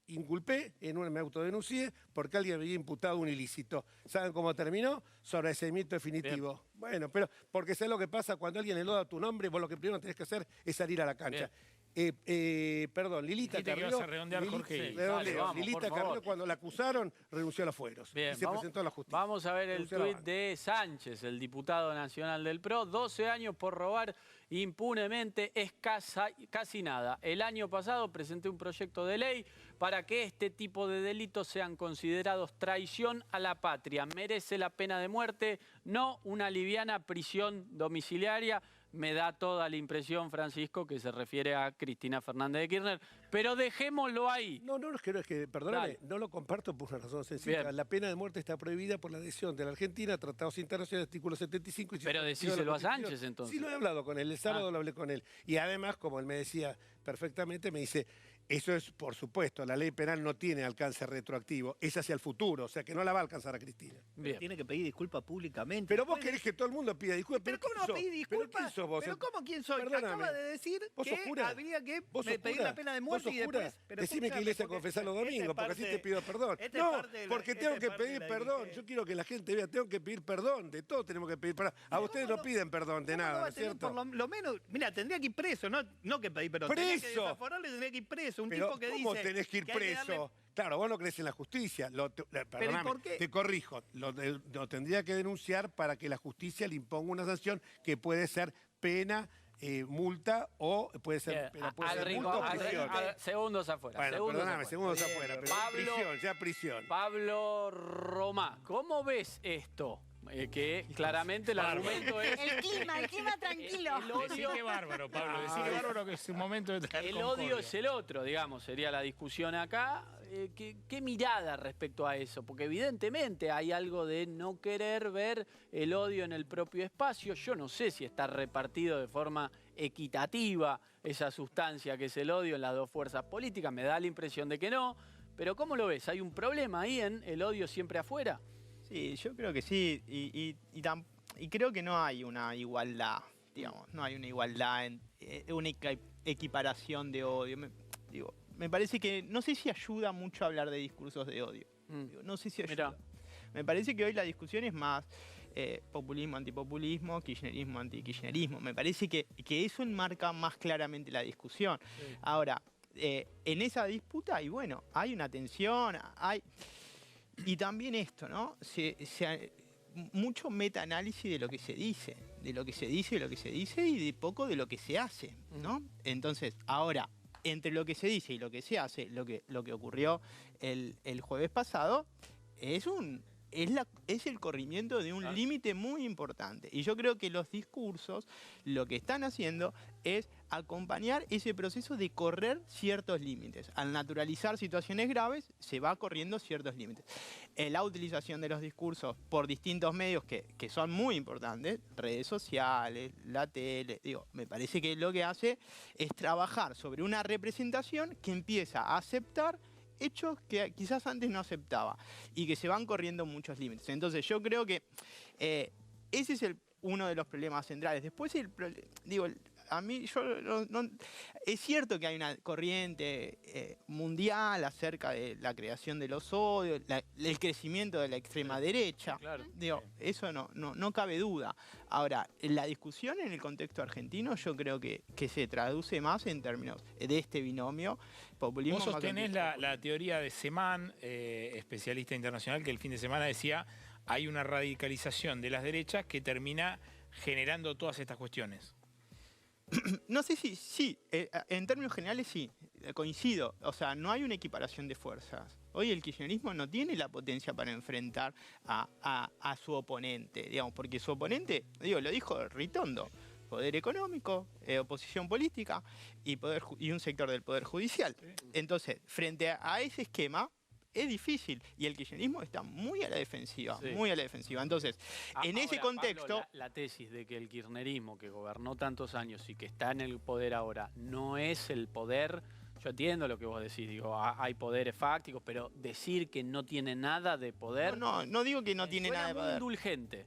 inculpé, me autodenuncié porque alguien me había imputado un ilícito. ¿Saben cómo terminó? Sobreseimiento definitivo. Bien. Bueno, pero porque ¿sabes lo que pasa? Cuando alguien eloda tu nombre, vos lo que primero tenés que hacer es salir a la cancha. Perdón, Lilita Carrió. Que ibas a redondear, Jorge. Lilita Carrió, cuando la acusaron, renunció a los fueros. Bien, y se presentó a la justicia. Vamos a ver el tuit de Sánchez, el diputado nacional del PRO. 12 años por robar impunemente es casi nada. El año pasado presenté un proyecto de ley para que este tipo de delitos sean considerados traición a la patria. Merece la pena de muerte, no una liviana prisión domiciliaria. Me da toda la impresión, Francisco, que se refiere a Cristina Fernández de Kirchner, pero dejémoslo ahí. No, perdóname, no lo comparto por una razón sencilla. Bien. La pena de muerte está prohibida por la adhesión de la Argentina a tratados internacionales, artículo 75. Pero decíselo a Sánchez, entonces. Sí, lo he hablado con él, el sábado lo hablé con él. Y además, como él me decía perfectamente, me dice, eso es, por supuesto, la ley penal no tiene alcance retroactivo, es hacia el futuro, o sea que no la va a alcanzar a Cristina. Tiene que pedir disculpas públicamente. Pero vos querés que todo el mundo pida disculpas. ¿Pero cómo no pedís disculpas? ¿Pero quién sos vos? ¿Pero cómo quién soy? Perdóname. Acaba de decir que habría que pedir la pena de muerte y después... Decime que iglesia confesar los domingos, porque así te pido perdón. No, porque tengo que pedir perdón. Yo quiero que la gente vea, tengo que pedir perdón, de todo tenemos que pedir perdón. A ustedes no piden perdón de nada, ¿no es cierto? Por lo menos, mira, tendría que ir preso, no que pedir perdón. ¡Preso! Tendría que ir preso. Un pero tipo que ¿cómo dice tenés que ir preso? Claro, vos no crees en la justicia. Perdóname, te corrijo. Lo tendría que denunciar para que la justicia le imponga una sanción que puede ser pena, multa o puede ser, multa o prisión. Segundos afuera. Bueno, perdóname, segundos afuera. Pero prisión. Pablo Romá, ¿cómo ves esto? Que claramente el argumento es... El clima tranquilo. Decí que bárbaro, Pablo. Decí que bárbaro que es un momento de traer El odio es el otro, digamos, sería la discusión acá. ¿Qué mirada respecto a eso? Porque evidentemente hay algo de no querer ver el odio en el propio espacio. Yo no sé si está repartido de forma equitativa esa sustancia que es el odio en las dos fuerzas políticas. Me da la impresión de que no. Pero ¿cómo lo ves? ¿Hay un problema ahí en el odio siempre afuera? Sí, yo creo que sí, y creo que no hay una igualdad, digamos, no hay una igualdad, una equiparación de odio. Me parece que, no sé si ayuda mucho a hablar de discursos de odio, no sé si ayuda. Mirá. Me parece que hoy la discusión es más populismo, antipopulismo, kirchnerismo, antikirchnerismo. Me parece que eso enmarca más claramente la discusión. Sí. Ahora, en esa disputa, y bueno, hay una tensión, y también esto, ¿no? Mucho metaanálisis de lo que se dice, y de poco de lo que se hace, ¿no? Entonces, ahora, entre lo que se dice y lo que se hace, lo que ocurrió el jueves pasado, es el corrimiento de un límite muy importante. Y yo creo que los discursos lo que están haciendo es acompañar ese proceso de correr ciertos límites. Al naturalizar situaciones graves, se va corriendo ciertos límites. La utilización de los discursos por distintos medios que son muy importantes, redes sociales, la tele, me parece que lo que hace es trabajar sobre una representación que empieza a aceptar hechos que quizás antes no aceptaba y que se van corriendo muchos límites. Entonces yo creo que ese es uno de los problemas centrales. Después, a mí es cierto que hay una corriente mundial acerca de la creación de los odios, el crecimiento de la extrema derecha. Claro. Eso no cabe duda. Ahora, la discusión en el contexto argentino yo creo que se traduce más en términos de este binomio populismo. Vos sostenés la teoría de Semán, especialista internacional, que el fin de semana decía hay una radicalización de las derechas que termina generando todas estas cuestiones. No sé si sí, en términos generales sí, coincido. O sea, no hay una equiparación de fuerzas. Hoy el kirchnerismo no tiene la potencia para enfrentar a su oponente, digamos, porque su oponente, lo dijo Ritondo, poder económico, oposición política y un sector del poder judicial. Entonces, frente a ese esquema, es difícil y el kirchnerismo está muy a la defensiva, muy a la defensiva. Entonces, en ese contexto... Pablo, la tesis de que el kirchnerismo, que gobernó tantos años y que está en el poder ahora, no es el poder... Yo entiendo lo que vos decís, hay poderes fácticos, pero decir que no tiene nada de poder... No digo que no tiene nada de poder. Muy indulgente.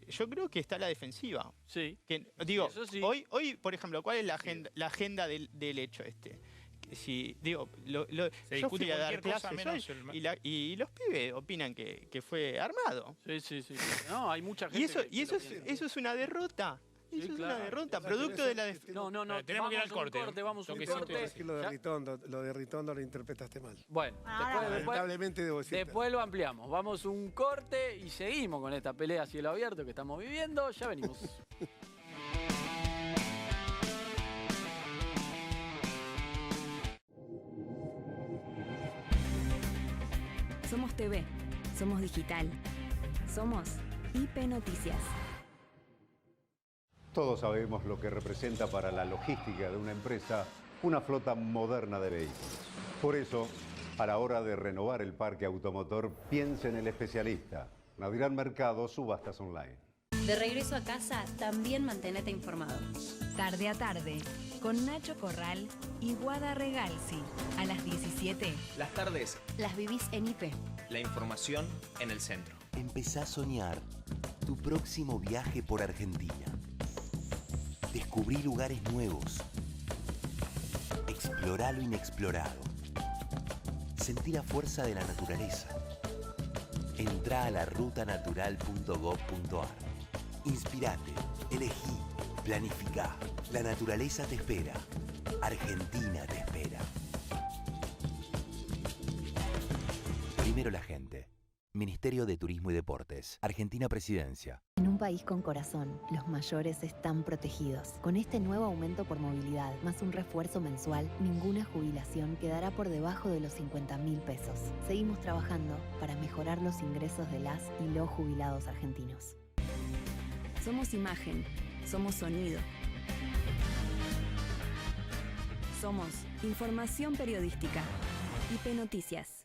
Yo creo que está a la defensiva. Sí. Hoy, por ejemplo, ¿cuál es la agenda del hecho este? digo, Se yo discute fui a dar cualquier cosa clases menos hoy y los pibes opinan que fue armado. Sí. No, hay mucha gente. Y eso es una derrota. Sí, Eso es claro. una derrota, producto de la No. Tenemos que ir al corte. Vamos a un Toquecito. corte. Es que lo de Ya- Ritondo lo interpretaste mal. Bueno, después, Lamentablemente debo decir. después lo ampliamos. Vamos a un corte y seguimos con esta pelea a cielo abierto que estamos viviendo. Ya venimos. Somos TV, somos digital, somos IP Noticias. Todos sabemos lo que representa para la logística de una empresa una flota moderna de vehículos. Por eso, a la hora de renovar el parque automotor, piense en el especialista. Nadirán Mercado, subastas online. De regreso a casa, también mantenete informado. Tarde a tarde, con Nacho Corral y Guada Regalsi. A las 17. Las tardes, Las vivís en IP. la información en el centro. Empezá a soñar tu próximo viaje por Argentina. Descubrí lugares nuevos. Explorá lo inexplorado. Sentí la fuerza de la naturaleza. Entrá a larutanatural.gov.ar. Inspirate, elegí, planificá. La naturaleza te espera. Argentina te espera. Primero la gente. Ministerio de Turismo y Deportes. Argentina Presidencia. En un país con corazón, los mayores están protegidos. Con este nuevo aumento por movilidad, más un refuerzo mensual, ninguna jubilación quedará por debajo de los 50.000 pesos. Seguimos trabajando para mejorar los ingresos de las y los jubilados argentinos. Somos imagen, somos sonido. Somos información periodística. IP Noticias.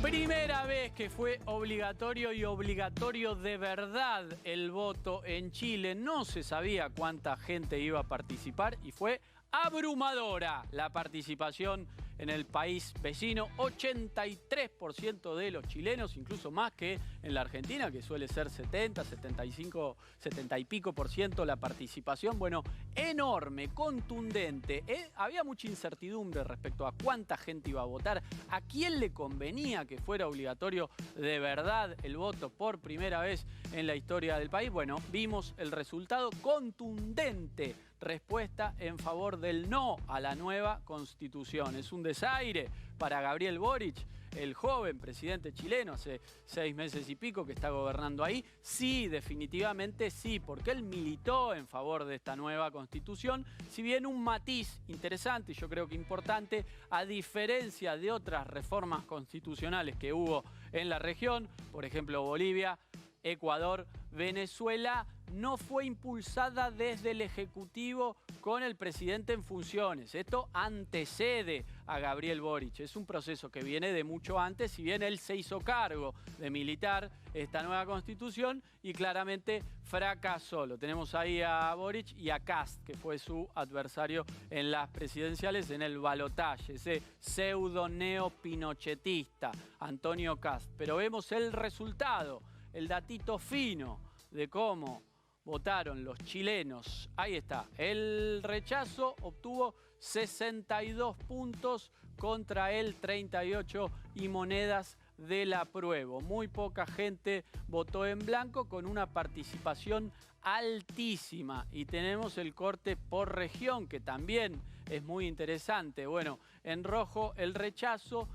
Primera vez que fue obligatorio y obligatorio de verdad el voto en Chile. No se sabía cuánta gente iba a participar y fue abrumadora la participación en el país vecino. 83% de los chilenos, incluso más que en la Argentina, que suele ser 70, 75, 70 y pico por ciento la participación. Bueno, enorme, contundente. Había mucha incertidumbre respecto a cuánta gente iba a votar, a quién le convenía que fuera obligatorio de verdad el voto por primera vez en la historia del país. Bueno, vimos el resultado contundente. Respuesta en favor del no a la nueva Constitución. Es un desaire para Gabriel Boric, el joven presidente chileno, hace 6 meses y pico que está gobernando ahí. Sí, definitivamente sí, porque él militó en favor de esta nueva Constitución, si bien un matiz interesante y yo creo que importante, a diferencia de otras reformas constitucionales que hubo en la región, por ejemplo Bolivia, Ecuador, Venezuela, no fue impulsada desde el Ejecutivo con el presidente en funciones. Esto antecede a Gabriel Boric. Es un proceso que viene de mucho antes, si bien él se hizo cargo de militar esta nueva Constitución y claramente fracasó. Lo tenemos ahí a Boric y a Kast, que fue su adversario en las presidenciales en el balotaje, ese pseudo neopinochetista, Antonio Kast. Pero vemos el resultado, el datito fino de cómo votaron los chilenos. Ahí está. El rechazo obtuvo 62 puntos contra el 38 y monedas del apruebo. Muy poca gente votó en blanco con una participación altísima. Y tenemos el corte por región, que también es muy interesante. Bueno, en rojo el rechazo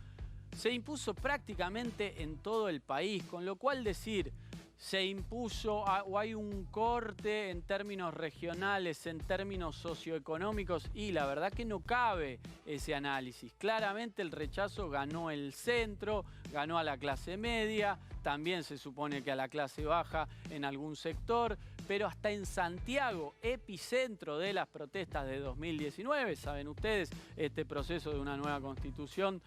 se impuso prácticamente en todo el país, con lo cual decir se impuso o hay un corte en términos regionales, en términos socioeconómicos, y la verdad que no cabe ese análisis. Claramente el rechazo ganó el centro, ganó a la clase media, también se supone que a la clase baja en algún sector, pero hasta en Santiago, epicentro de las protestas de 2019, saben ustedes, este proceso de una nueva constitución,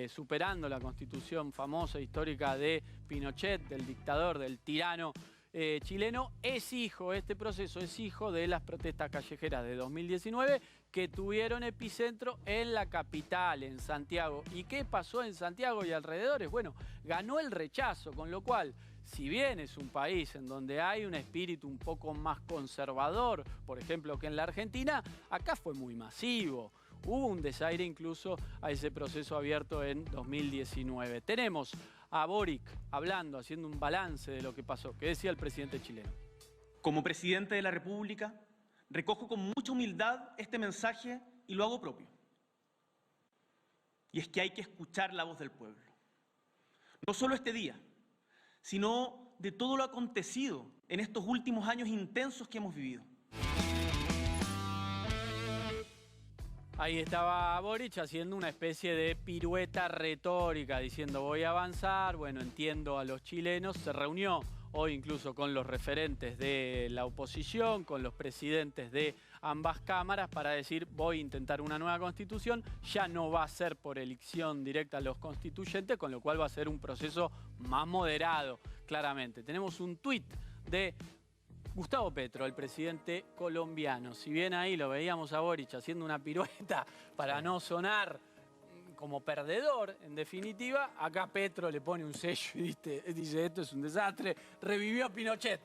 superando la constitución famosa, histórica de Pinochet, del dictador, del tirano chileno, este proceso es hijo de las protestas callejeras de 2019, que tuvieron epicentro en la capital, en Santiago. ¿Y qué pasó en Santiago y alrededores? Bueno, ganó el rechazo, con lo cual, si bien es un país en donde hay un espíritu un poco más conservador, por ejemplo, que en la Argentina, acá fue muy masivo. Hubo un desaire incluso a ese proceso abierto en 2019. Tenemos a Boric hablando, haciendo un balance de lo que pasó. ¿Qué decía el presidente chileno? Como presidente de la República, recojo con mucha humildad este mensaje y lo hago propio. Y es que hay que escuchar la voz del pueblo. No solo este día, sino de todo lo acontecido en estos últimos años intensos que hemos vivido. Ahí estaba Boric haciendo una especie de pirueta retórica, diciendo voy a avanzar, bueno, entiendo a los chilenos. Se reunió hoy incluso con los referentes de la oposición, con los presidentes de ambas cámaras para decir voy a intentar una nueva constitución. Ya no va a ser por elección directa a los constituyentes, con lo cual va a ser un proceso más moderado, claramente. Tenemos un tuit de Gustavo Petro, el presidente colombiano. Si bien ahí lo veíamos a Boric haciendo una pirueta para no sonar como perdedor, en definitiva, acá Petro le pone un sello y dice esto es un desastre, revivió a Pinochet.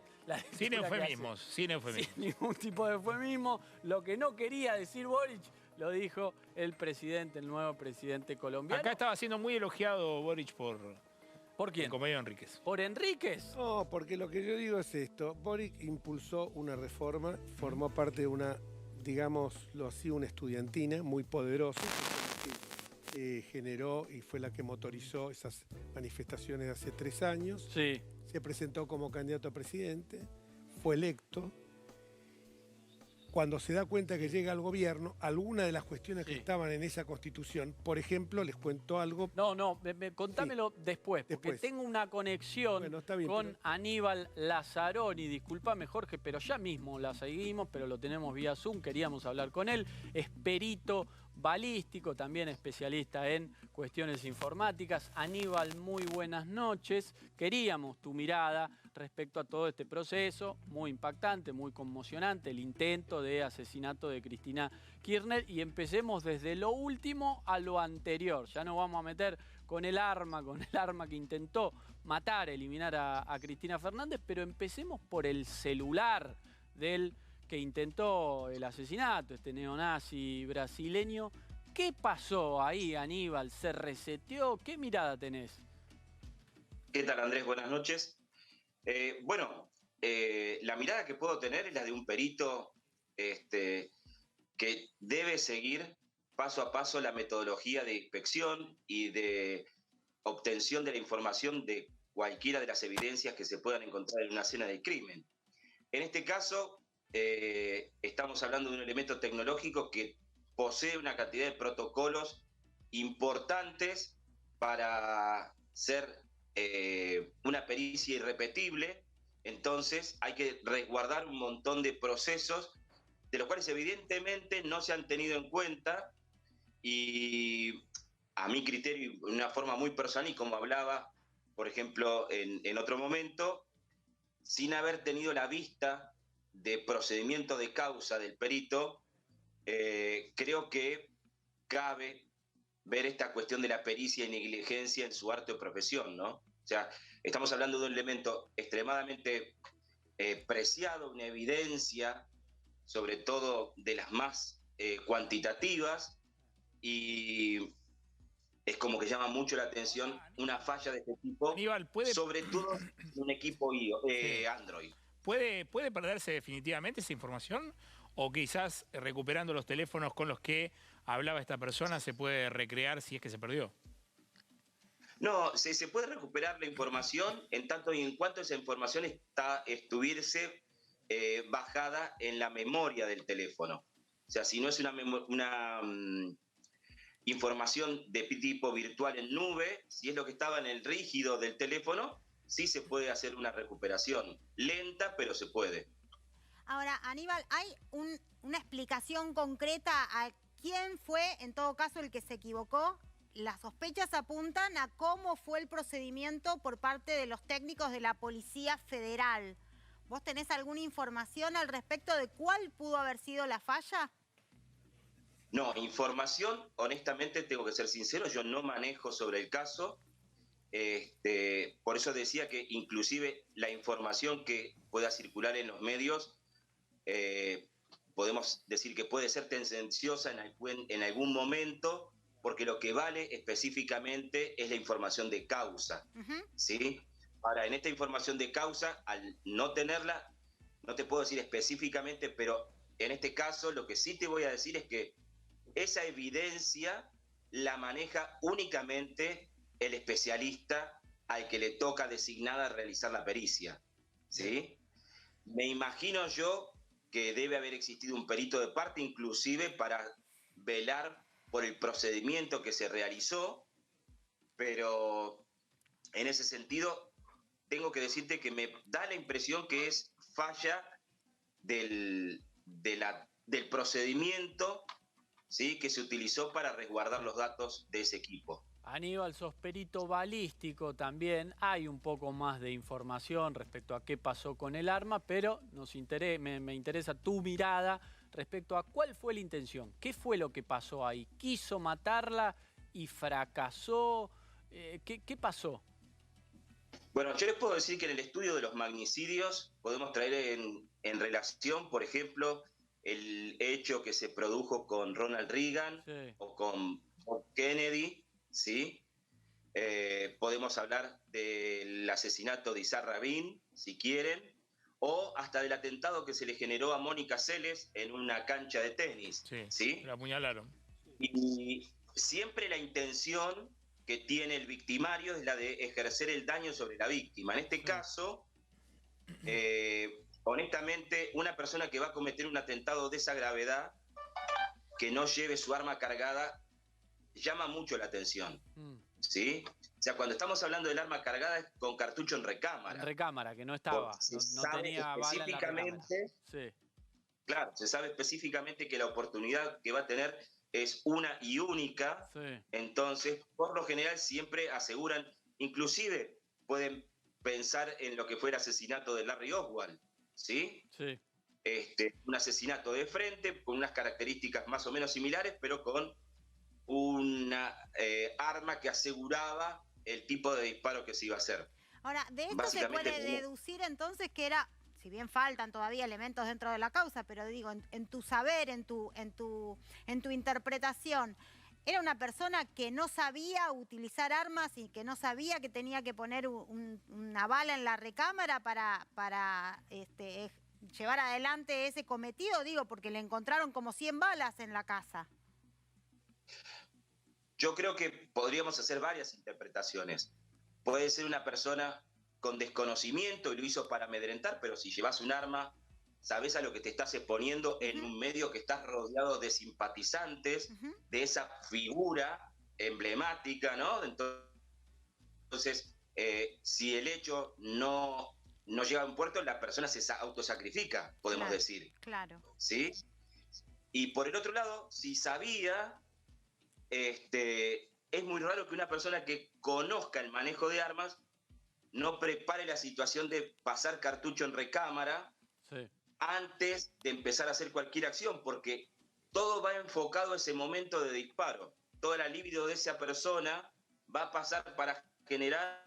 Sin eufemismos, sin eufemismos. Sin ningún tipo de eufemismo. Lo que no quería decir Boric lo dijo el presidente, el nuevo presidente colombiano. Acá estaba siendo muy elogiado Boric ¿Por quién? El compañero Enríquez. ¿Por Enríquez? No, porque lo que yo digo es esto. Boric impulsó una reforma, formó parte de una, digámoslo así, una estudiantina muy poderosa, que generó y fue la que motorizó esas manifestaciones de hace 3 años. Sí. Se presentó como candidato a presidente, fue electo. Cuando se da cuenta que llega al gobierno, algunas de las cuestiones que estaban en esa constitución, por ejemplo, les cuento algo. No, contámelo después, porque tengo una conexión con Aníbal Lazzaroni. Discúlpame, Jorge, pero ya mismo la seguimos, pero lo tenemos vía Zoom, queríamos hablar con él. Es perito balístico, también especialista en cuestiones informáticas. Aníbal, muy buenas noches. Queríamos tu mirada respecto a todo este proceso, muy impactante, muy conmocionante, el intento de asesinato de Cristina Kirchner. Y empecemos desde lo último a lo anterior. Ya nos vamos a meter con el arma que intentó matar, eliminar a Cristina Fernández, pero empecemos por el celular del que intentó el asesinato, este neonazi brasileño. ¿Qué pasó ahí, Aníbal? ¿Se reseteó? ¿Qué mirada tenés? ¿Qué tal, Andrés? Buenas noches. La mirada que puedo tener es la de un perito que debe seguir paso a paso la metodología de inspección y de obtención de la información de cualquiera de las evidencias que se puedan encontrar en una escena del crimen. En este caso, estamos hablando de un elemento tecnológico que posee una cantidad de protocolos importantes para ser una pericia irrepetible. Entonces hay que resguardar un montón de procesos de los cuales evidentemente no se han tenido en cuenta, y a mi criterio, de una forma muy personal, y como hablaba, por ejemplo, en otro momento, sin haber tenido la vista de procedimiento de causa del perito, creo que cabe ver esta cuestión de la pericia y negligencia en su arte o profesión, ¿no? O sea, estamos hablando de un elemento extremadamente preciado, una evidencia, sobre todo de las más cuantitativas, y es como que llama mucho la atención una falla de este tipo, Aníbal, sobre todo en un equipo Android. ¿Puede perderse definitivamente esa información? ¿O quizás recuperando los teléfonos con los que hablaba esta persona se puede recrear si es que se perdió? No, se puede recuperar la información en tanto y en cuanto esa información estuviese bajada en la memoria del teléfono. O sea, si no es una información de tipo virtual en nube, si es lo que estaba en el rígido del teléfono, sí se puede hacer una recuperación. Lenta, pero se puede. Ahora, Aníbal, ¿hay una explicación concreta a quién fue, en todo caso, el que se equivocó? Las sospechas apuntan a cómo fue el procedimiento por parte de los técnicos de la Policía Federal. ¿Vos tenés alguna información al respecto de cuál pudo haber sido la falla? No, información, honestamente tengo que ser sincero, yo no manejo sobre el caso. Por eso decía que inclusive la información que pueda circular en los medios, podemos decir que puede ser tendenciosa en algún momento, porque lo que vale específicamente es la información de causa, ¿sí? Ahora, en esta información de causa, al no tenerla, no te puedo decir específicamente, pero en este caso lo que sí te voy a decir es que esa evidencia la maneja únicamente el especialista al que le toca designada realizar la pericia, ¿sí? Me imagino yo que debe haber existido un perito de parte, inclusive para velar por el procedimiento que se realizó, pero en ese sentido tengo que decirte que me da la impresión que es falla del procedimiento, ¿sí?, que se utilizó para resguardar los datos de ese equipo. Aníbal, sos perito balístico también. Hay un poco más de información respecto a qué pasó con el arma, pero me interesa tu mirada respecto a cuál fue la intención. ¿Qué fue lo que pasó ahí? ¿Quiso matarla y fracasó? ¿Qué pasó? Bueno, yo les puedo decir que en el estudio de los magnicidios podemos traer en relación, por ejemplo, el hecho que se produjo con Ronald Reagan, sí, o con Kennedy, ¿sí? Podemos hablar del asesinato de Issar Rabin, si quieren, o hasta del atentado que se le generó a Mónica Seles en una cancha de tenis, ¿sí? La apuñalaron. Y siempre la intención que tiene el victimario es la de ejercer el daño sobre la víctima. En este caso, honestamente, una persona que va a cometer un atentado de esa gravedad, que no lleve su arma cargada, llama mucho la atención, ¿sí? O sea, cuando estamos hablando del arma cargada es con cartucho en recámara. En recámara, que no estaba, no tenía bala en la recámara. Sí. Claro, se sabe específicamente que la oportunidad que va a tener es una y única, sí. Entonces, por lo general siempre aseguran, inclusive pueden pensar en lo que fue el asesinato de Larry Oswald, ¿sí? Sí. Un asesinato de frente, con unas características más o menos similares, pero con una arma que aseguraba el tipo de disparo que se iba a hacer. Ahora, de esto se puede deducir entonces que era, si bien faltan todavía elementos dentro de la causa, pero digo, en tu saber, en tu interpretación, era una persona que no sabía utilizar armas y que no sabía que tenía que poner una bala en la recámara para llevar adelante ese cometido, digo, porque le encontraron como 100 balas en la casa. Yo creo que podríamos hacer varias interpretaciones. Puede ser una persona con desconocimiento y lo hizo para amedrentar, pero si llevas un arma, sabes a lo que te estás exponiendo en un medio que estás rodeado de simpatizantes, de esa figura emblemática, ¿no? Entonces, si el hecho no llega a un puerto, la persona se autosacrifica, podemos decir. Claro. ¿Sí? Y por el otro lado, si sabía, es muy raro que una persona que conozca el manejo de armas no prepare la situación de pasar cartucho en recámara, sí, antes de empezar a hacer cualquier acción, porque todo va enfocado a ese momento de disparo. Toda la libido de esa persona va a pasar para generar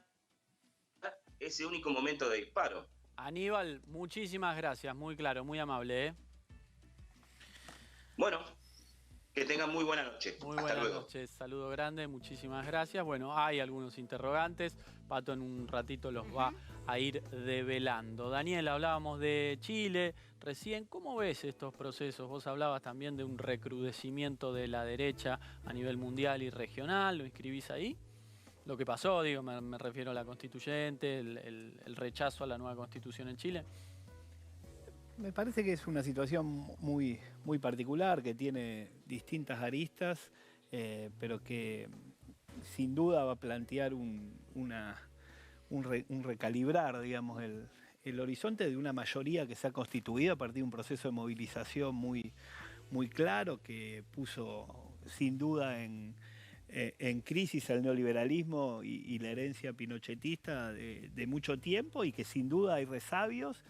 ese único momento de disparo. Aníbal, muchísimas gracias, muy claro, muy amable, ¿eh? Bueno, que tengan muy buena noche. Muy buenas noches, saludo grande, muchísimas gracias. Bueno, hay algunos interrogantes, Pato en un ratito los va a ir develando. Daniel, hablábamos de Chile recién, ¿cómo ves estos procesos? Vos hablabas también de un recrudecimiento de la derecha a nivel mundial y regional, ¿lo inscribís ahí? Lo que pasó, digo, me refiero a la constituyente, el rechazo a la nueva constitución en Chile. Me parece que es una situación muy, muy particular, que tiene distintas aristas, pero que sin duda va a plantear un recalibrar, digamos, el horizonte de una mayoría que se ha constituido a partir de un proceso de movilización muy, muy claro, que puso sin duda en crisis al neoliberalismo y la herencia pinochetista de mucho tiempo, y que sin duda hay resabios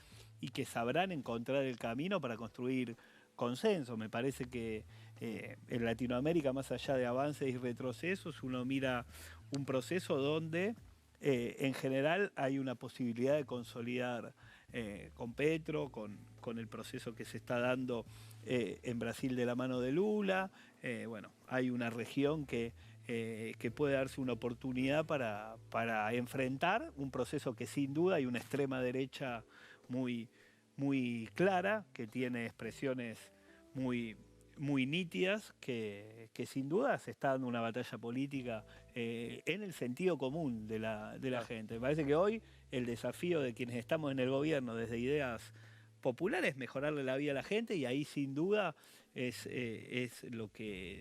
y que sabrán encontrar el camino para construir consenso. Me parece que en Latinoamérica, más allá de avances y retrocesos, uno mira un proceso donde en general hay una posibilidad de consolidar con Petro, con el proceso que se está dando en Brasil de la mano de Lula. Bueno, hay una región que puede darse una oportunidad para enfrentar un proceso que sin duda hay una extrema derecha muy, muy clara, que tiene expresiones muy nítidas, que sin duda se está dando una batalla política en el sentido común de la gente. Me parece que hoy el desafío de quienes estamos en el gobierno desde ideas populares es mejorarle la vida a la gente, y ahí sin duda es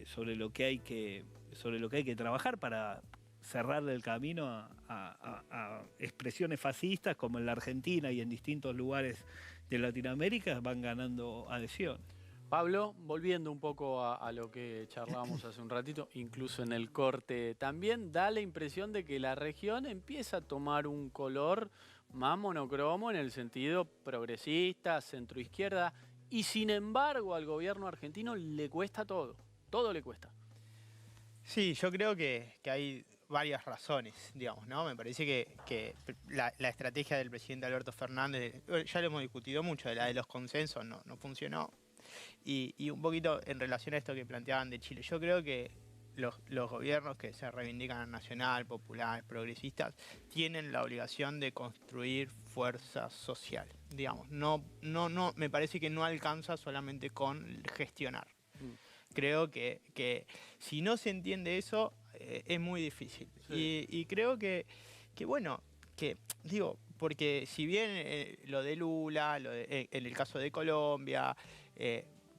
sobre lo que hay que trabajar para cerrarle el camino a expresiones fascistas como en la Argentina y en distintos lugares de Latinoamérica van ganando adhesión. Pablo, volviendo un poco a lo que charlábamos hace un ratito, incluso en el corte también, da la impresión de que la región empieza a tomar un color más monocromo en el sentido progresista, centroizquierda, y sin embargo al gobierno argentino le cuesta todo le cuesta. Sí, yo creo que hay varias razones, digamos, ¿no? Me parece que la estrategia del presidente Alberto Fernández, ya lo hemos discutido mucho, la de los consensos no funcionó. Y un poquito en relación a esto que planteaban de Chile, yo creo que los gobiernos que se reivindican nacional, populares, progresistas, tienen la obligación de construir fuerza social, digamos. No, me parece que no alcanza solamente con gestionar. Creo que si no se entiende eso, es muy difícil. Sí. Y creo que bueno, digo, porque si bien lo de Lula, en el caso de Colombia,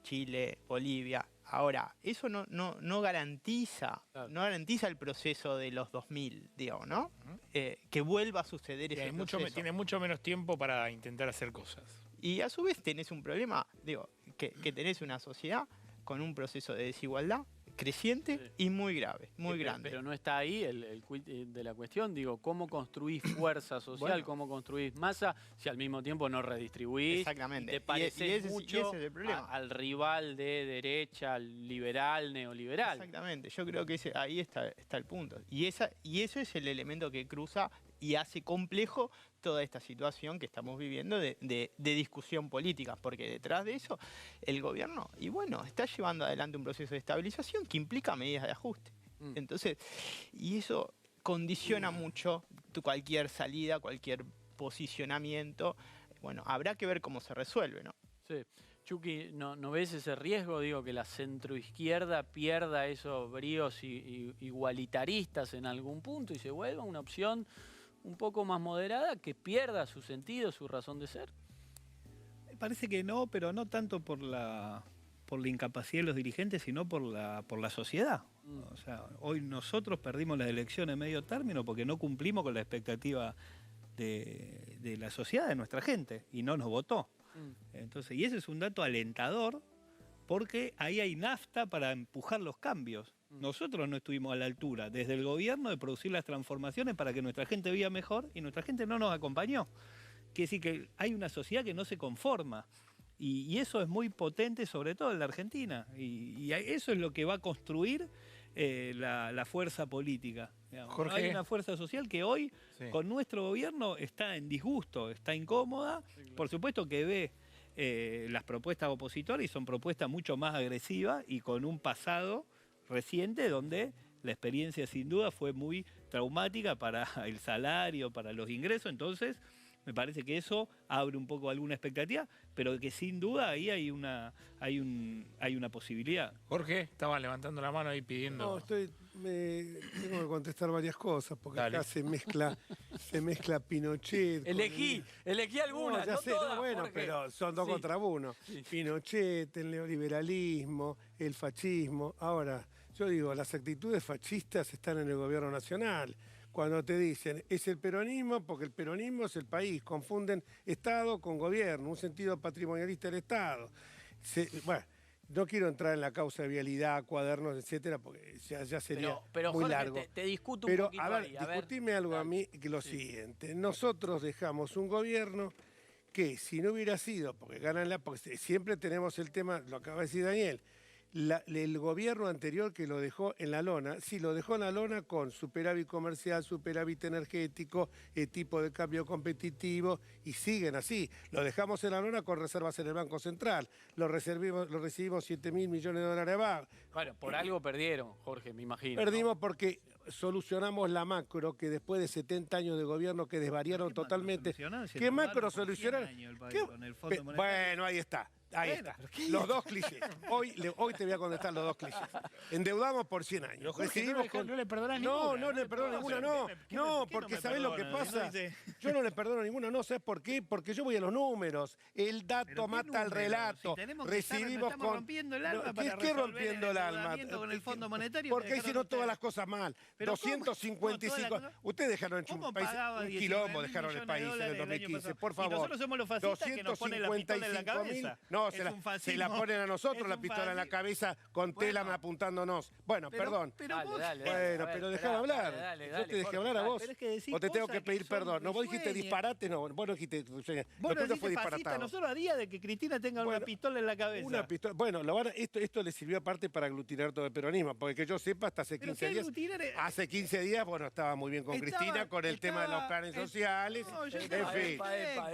Chile, Bolivia, ahora, eso no garantiza, claro, no garantiza el proceso de los 2000, digamos, ¿no? Que vuelva a suceder ese proceso. Tiene mucho menos tiempo para intentar hacer cosas. Y a su vez tenés un problema, digo, que tenés una sociedad con un proceso de desigualdad creciente, sí, y muy grave, muy grande. Pero no está ahí el quid de la cuestión, digo, ¿cómo construís fuerza social, bueno, cómo construís masa, si al mismo tiempo no redistribuís? Exactamente. Y te pareces mucho ese es el problema. Al rival de derecha, al liberal, neoliberal. Exactamente, yo creo que ahí está el punto. Y eso es el elemento que cruza y hace complejo toda esta situación que estamos viviendo de discusión política, porque detrás de eso el gobierno, y bueno, está llevando adelante un proceso de estabilización que implica medidas de ajuste. Entonces, y eso condiciona mucho cualquier salida, cualquier posicionamiento. Bueno, habrá que ver cómo se resuelve, ¿no? Sí. Chucky, ¿no ves ese riesgo, digo, que la centroizquierda pierda esos bríos igualitaristas en algún punto y se vuelva una opción un poco más moderada, que pierda su sentido, su razón de ser? Me parece que no, pero no tanto por la incapacidad de los dirigentes, sino por la sociedad. O sea, hoy nosotros perdimos las elecciones en medio término porque no cumplimos con la expectativa de la sociedad, de nuestra gente, y no nos votó. Entonces, y ese es un dato alentador, porque ahí hay nafta para empujar los cambios. Nosotros no estuvimos a la altura, desde el gobierno, de producir las transformaciones para que nuestra gente viva mejor, y nuestra gente no nos acompañó. Quiere decir que hay una sociedad que no se conforma, y eso es muy potente, sobre todo en la Argentina, y eso es lo que va a construir la fuerza política. Jorge. Hay una fuerza social que hoy, sí, con nuestro gobierno, está en disgusto, está incómoda, sí, claro. Por supuesto que ve las propuestas opositoras, y son propuestas mucho más agresivas y con un pasado reciente donde la experiencia sin duda fue muy traumática para el salario, para los ingresos. Entonces me parece que eso abre un poco alguna expectativa, pero que sin duda ahí hay una posibilidad. Jorge, estaba levantando la mano ahí pidiendo... No, tengo que contestar varias cosas, porque dale, acá se mezcla Pinochet. Elegí alguna, no, ya no sé, todas, no, bueno, Jorge, pero son dos, sí, contra uno. Sí. Pinochet, el neoliberalismo, el fascismo. Ahora, yo digo, las actitudes fascistas están en el gobierno nacional. Cuando te dicen, es el peronismo, porque el peronismo es el país. Confunden Estado con gobierno, un sentido patrimonialista del Estado. Bueno, no quiero entrar en la causa de vialidad, cuadernos, etcétera, porque ya sería pero muy Jorge, largo. Te discuto un poquito ahí. Discutime algo a mí, que lo siguiente. Nosotros dejamos un gobierno que, si no hubiera sido, porque siempre tenemos el tema, lo acaba de decir Daniel, el gobierno anterior que lo dejó en la lona, sí, lo dejó en la lona con superávit comercial, superávit energético, tipo de cambio competitivo, y siguen así. Lo dejamos en la lona con reservas en el Banco Central. Lo recibimos 7.000 millones de dólares abajo. Bueno, por algo perdieron, Jorge, me imagino. Perdimos porque solucionamos la macro, que después de 70 años de gobierno que desvariaron totalmente. ¿Qué macro solucionaron? Bueno, ahí está. Ahí está. Los dos clichés. Hoy te voy a contestar los dos clichés. Endeudamos por 100 años. No le perdonás ninguna. No le perdono ninguna, no. No, porque ¿sabés lo que pasa? Yo no le perdono ninguna, no. ¿Sabes por qué? Porque yo voy a los números. El dato mata al relato. Recibimos con... rompiendo el alma ¿Qué rompiendo el alma? Con el Fondo Monetario. Porque hicieron todas las cosas mal. 255... Ustedes dejaron un país, un quilombo dejaron el país en el 2015. Por favor. Y nosotros somos los fascistas que nos ponen la pistola en la cabeza. No, se la ponen a nosotros la pistola en la cabeza con tela apuntándonos. Bueno, perdón. Pero dejame hablar. Yo te dejé hablar a vos. O te tengo que pedir perdón. No, vos dijiste disparate, no. Vos no dijiste... Vos no dijiste fascista, nosotros haría de que Cristina tenga una pistola en la cabeza. Una pistola. Bueno, esto le sirvió aparte para aglutinar todo el peronismo, porque que yo sepa, hasta hace 15 días... Hace 15 días, bueno, estaba muy bien con Cristina, con el tema de los planes sociales. En fin,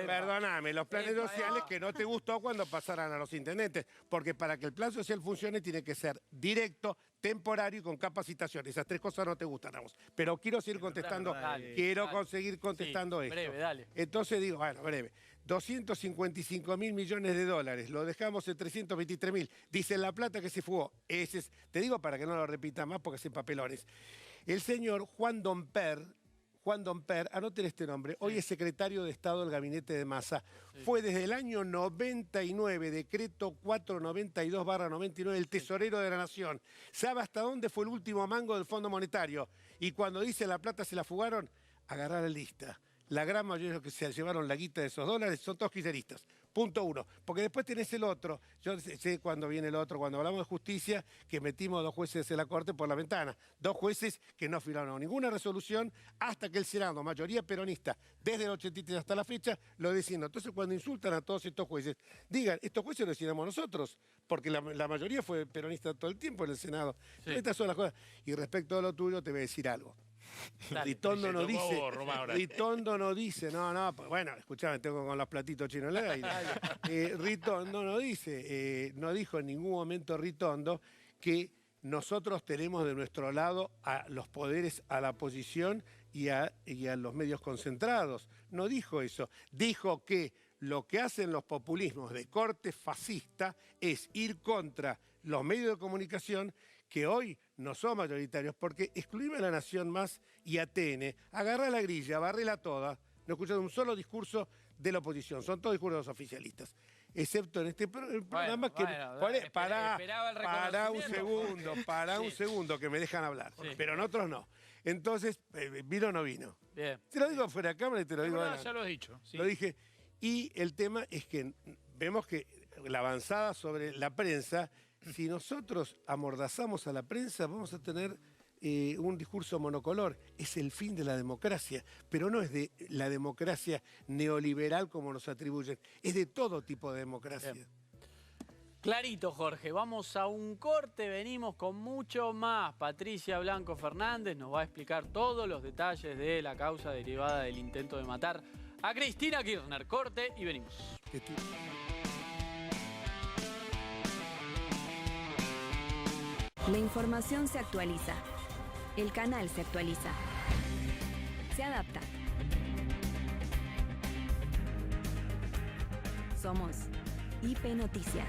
perdóname, los planes sociales que no te gustó cuando pasaron a los intendentes, porque para que el plan social funcione tiene que ser directo, temporario y con capacitación. Esas tres cosas no te gustan a vos. Pero quiero seguir contestando, seguir contestando esto. Breve, dale. Entonces digo, bueno, breve. 255.000 millones de dólares, lo dejamos en 323.000. Dicen la plata que se fugó. Te digo para que no lo repita más porque hacen papelones. El señor Juan Domper, anoten este nombre, hoy es secretario de Estado del gabinete de Massa. Fue desde el año 99, decreto 492/99, el tesorero de la Nación. ¿Sabe hasta dónde fue el último mango del Fondo Monetario? Y cuando dice la plata se la fugaron, agarrar la lista. La gran mayoría de los que se llevaron la guita de esos dólares son todos kirchneristas. Punto uno. Porque después tenés el otro. Yo sé cuándo viene el otro. Cuando hablamos de justicia, que metimos 2 jueces de la Corte por la ventana. 2 jueces que no firmaron ninguna resolución hasta que el Senado, mayoría peronista, desde el 83 hasta la fecha, lo diciendo. Entonces, cuando insultan a todos estos jueces, digan, estos jueces lo decidimos nosotros, porque la mayoría fue peronista todo el tiempo en el Senado. Sí. Estas son las cosas. Y respecto a lo tuyo, te voy a decir algo. Ritondo no dice, bueno, escuchame, tengo con los platitos chinos en el aire. Ritondo no dijo en ningún momento Ritondo que nosotros tenemos de nuestro lado a los poderes, a la oposición y a los medios concentrados. No dijo eso. Dijo que lo que hacen los populismos de corte fascista es ir contra los medios de comunicación que hoy no son mayoritarios, porque excluirme a La Nación Más y a TN, agarra la grilla, barrela toda, no escuchado un solo discurso de la oposición, son todos discursos oficialistas. Excepto en este programa para un segundo que me dejan hablar, pero en otros no. Entonces, ¿vino o no vino? Bien. Te lo digo fuera de cámara y te lo digo adelante. Ya lo has dicho. Sí. Lo dije. Y el tema es que vemos que la avanzada sobre la prensa, si nosotros amordazamos a la prensa, vamos a tener un discurso monocolor. Es el fin de la democracia, pero no es de la democracia neoliberal como nos atribuyen, es de todo tipo de democracia. Bien. Clarito, Jorge. Vamos a un corte, venimos con mucho más. Patricia Blanco Fernández nos va a explicar todos los detalles de la causa derivada del intento de matar a Cristina Kirchner. Corte y venimos. La información se actualiza. El canal se actualiza. Se adapta. Somos IP Noticias.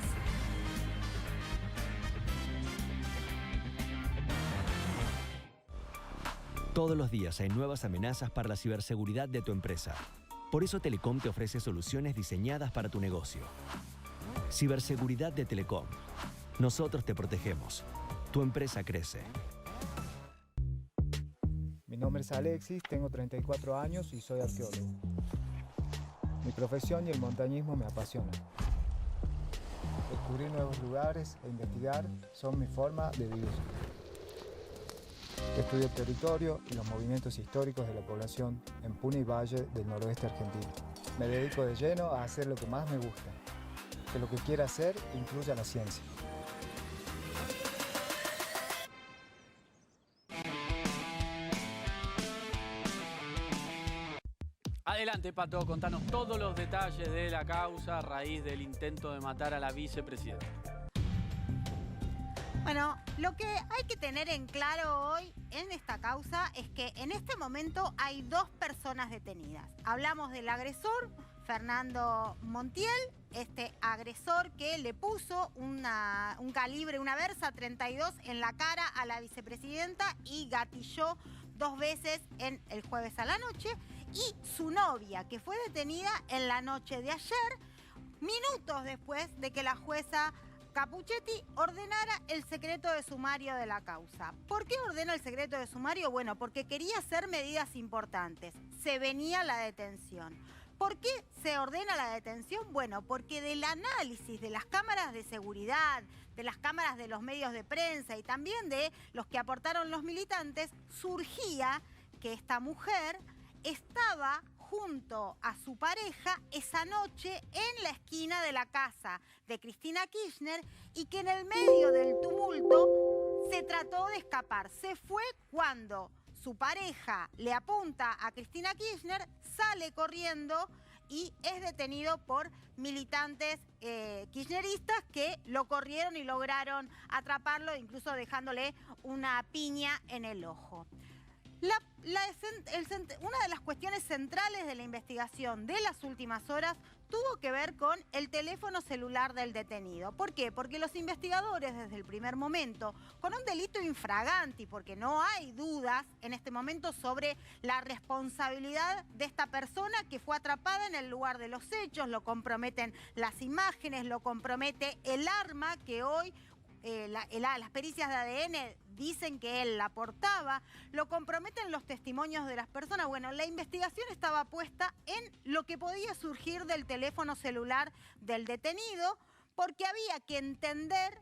Todos los días hay nuevas amenazas para la ciberseguridad de tu empresa. Por eso Telecom te ofrece soluciones diseñadas para tu negocio. Ciberseguridad de Telecom. Nosotros te protegemos. Tu empresa crece. Mi nombre es Alexis, tengo 34 años y soy arqueólogo. Mi profesión y el montañismo me apasionan. Descubrir nuevos lugares e investigar son mi forma de vivir. Estudio el territorio y los movimientos históricos de la población en Puna y Valle del noroeste argentino. Me dedico de lleno a hacer lo que más me gusta, que lo que quiera hacer incluya la ciencia. Adelante, Pato, contanos todos los detalles de la causa a raíz del intento de matar a la vicepresidenta. Bueno, lo que hay que tener en claro hoy en esta causa es que en este momento hay 2 personas detenidas. Hablamos del agresor, Fernando Montiel, este agresor que le puso un calibre, una Versa 32 en la cara a la vicepresidenta y gatilló 2 veces el jueves a la noche, y su novia, que fue detenida en la noche de ayer, minutos después de que la jueza Capuchetti ordenara el secreto de sumario de la causa. ¿Por qué ordena el secreto de sumario? Bueno, porque quería hacer medidas importantes. Se venía la detención. ¿Por qué se ordena la detención? Bueno, porque del análisis de las cámaras de seguridad, de las cámaras de los medios de prensa y también de los que aportaron los militantes, surgía que esta mujer estaba junto a su pareja esa noche en la esquina de la casa de Cristina Kirchner y que en el medio del tumulto se trató de escapar. Se fue cuando su pareja le apunta a Cristina Kirchner, sale corriendo y es detenido por militantes kirchneristas que lo corrieron y lograron atraparlo, incluso dejándole una piña en el ojo. Una de las cuestiones centrales de la investigación de las últimas horas tuvo que ver con el teléfono celular del detenido. ¿Por qué? Porque los investigadores desde el primer momento, con un delito infraganti, porque no hay dudas en este momento sobre la responsabilidad de esta persona que fue atrapada en el lugar de los hechos, lo comprometen las imágenes, lo compromete el arma que hoy las pericias de ADN dicen que él la portaba, lo comprometen los testimonios de las personas. Bueno, la investigación estaba puesta en lo que podía surgir del teléfono celular del detenido, porque había que entender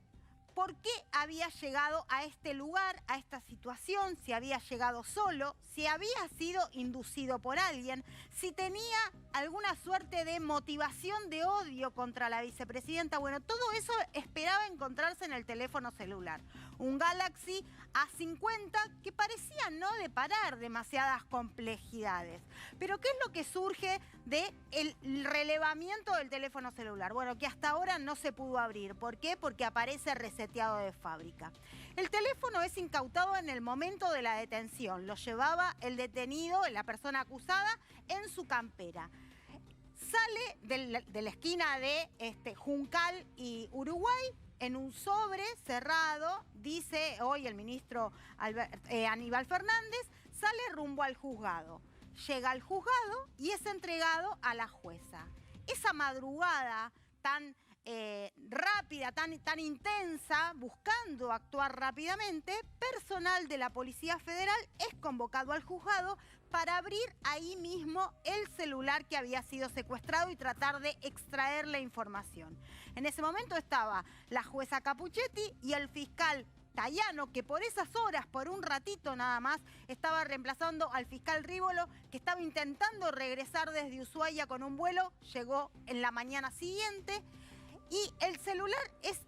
por qué había llegado a este lugar, a esta situación, si había llegado solo, si había sido inducido por alguien, si tenía alguna suerte de motivación de odio contra la vicepresidenta. Bueno, todo eso esperaba encontrarse en el teléfono celular. Un Galaxy A50 que parecía no deparar demasiadas complejidades. Pero ¿qué es lo que surge del relevamiento del teléfono celular? Bueno, que hasta ahora no se pudo abrir. ¿Por qué? Porque aparece reseteado de fábrica. El teléfono es incautado en el momento de la detención. Lo llevaba el detenido, la persona acusada, en su campera. Sale de la esquina de Juncal y Uruguay en un sobre cerrado, dice hoy el ministro Aníbal Fernández, sale rumbo al juzgado. Llega al juzgado y es entregado a la jueza. Esa madrugada tan rápida, tan intensa, buscando actuar rápidamente, personal de la Policía Federal es convocado al juzgado para abrir ahí mismo el celular que había sido secuestrado y tratar de extraer la información. En ese momento estaba la jueza Capuchetti y el fiscal Tayano, que por esas horas, por un ratito nada más, estaba reemplazando al fiscal Rívolo, que estaba intentando regresar desde Ushuaia con un vuelo, llegó en la mañana siguiente. Y el celular es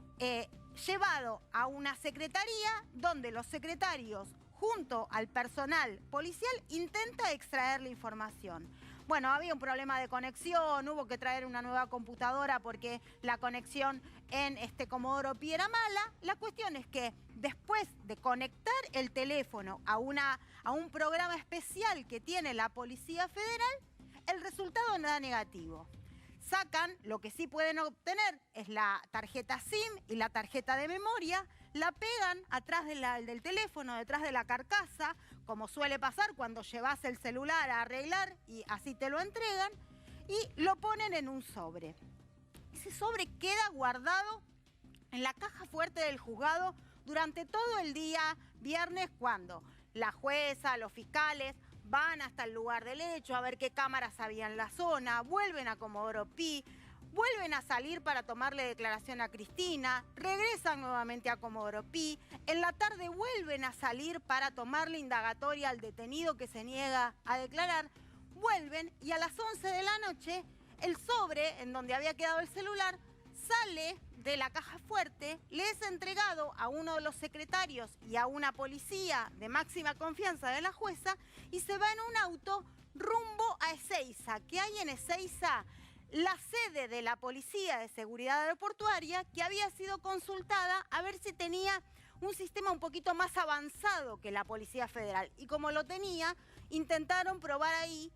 llevado a una secretaría donde los secretarios, junto al personal policial, intenta extraer la información. Bueno, había un problema de conexión, hubo que traer una nueva computadora porque la conexión en Comodoro Pi era mala. La cuestión es que después de conectar el teléfono a un programa especial que tiene la Policía Federal, el resultado era negativo. Sacan, lo que sí pueden obtener es la tarjeta SIM y la tarjeta de memoria, la pegan atrás del teléfono, detrás de la carcasa, como suele pasar cuando llevas el celular a arreglar y así te lo entregan, y lo ponen en un sobre. Ese sobre queda guardado en la caja fuerte del juzgado durante todo el día viernes, cuando la jueza, los fiscales van hasta el lugar del hecho a ver qué cámaras había en la zona, vuelven a Comodoro Pi, vuelven a salir para tomarle declaración a Cristina, regresan nuevamente a Comodoro Pi, en la tarde vuelven a salir para tomarle indagatoria al detenido que se niega a declarar, vuelven y a las 11 de la noche el sobre en donde había quedado el celular sale de la caja fuerte, le es entregado a uno de los secretarios y a una policía de máxima confianza de la jueza y se va en un auto rumbo a Ezeiza. ¿Qué hay en Ezeiza? La sede de la Policía de Seguridad Aeroportuaria, que había sido consultada a ver si tenía un sistema un poquito más avanzado que la Policía Federal. Y como lo tenía, intentaron probar ahí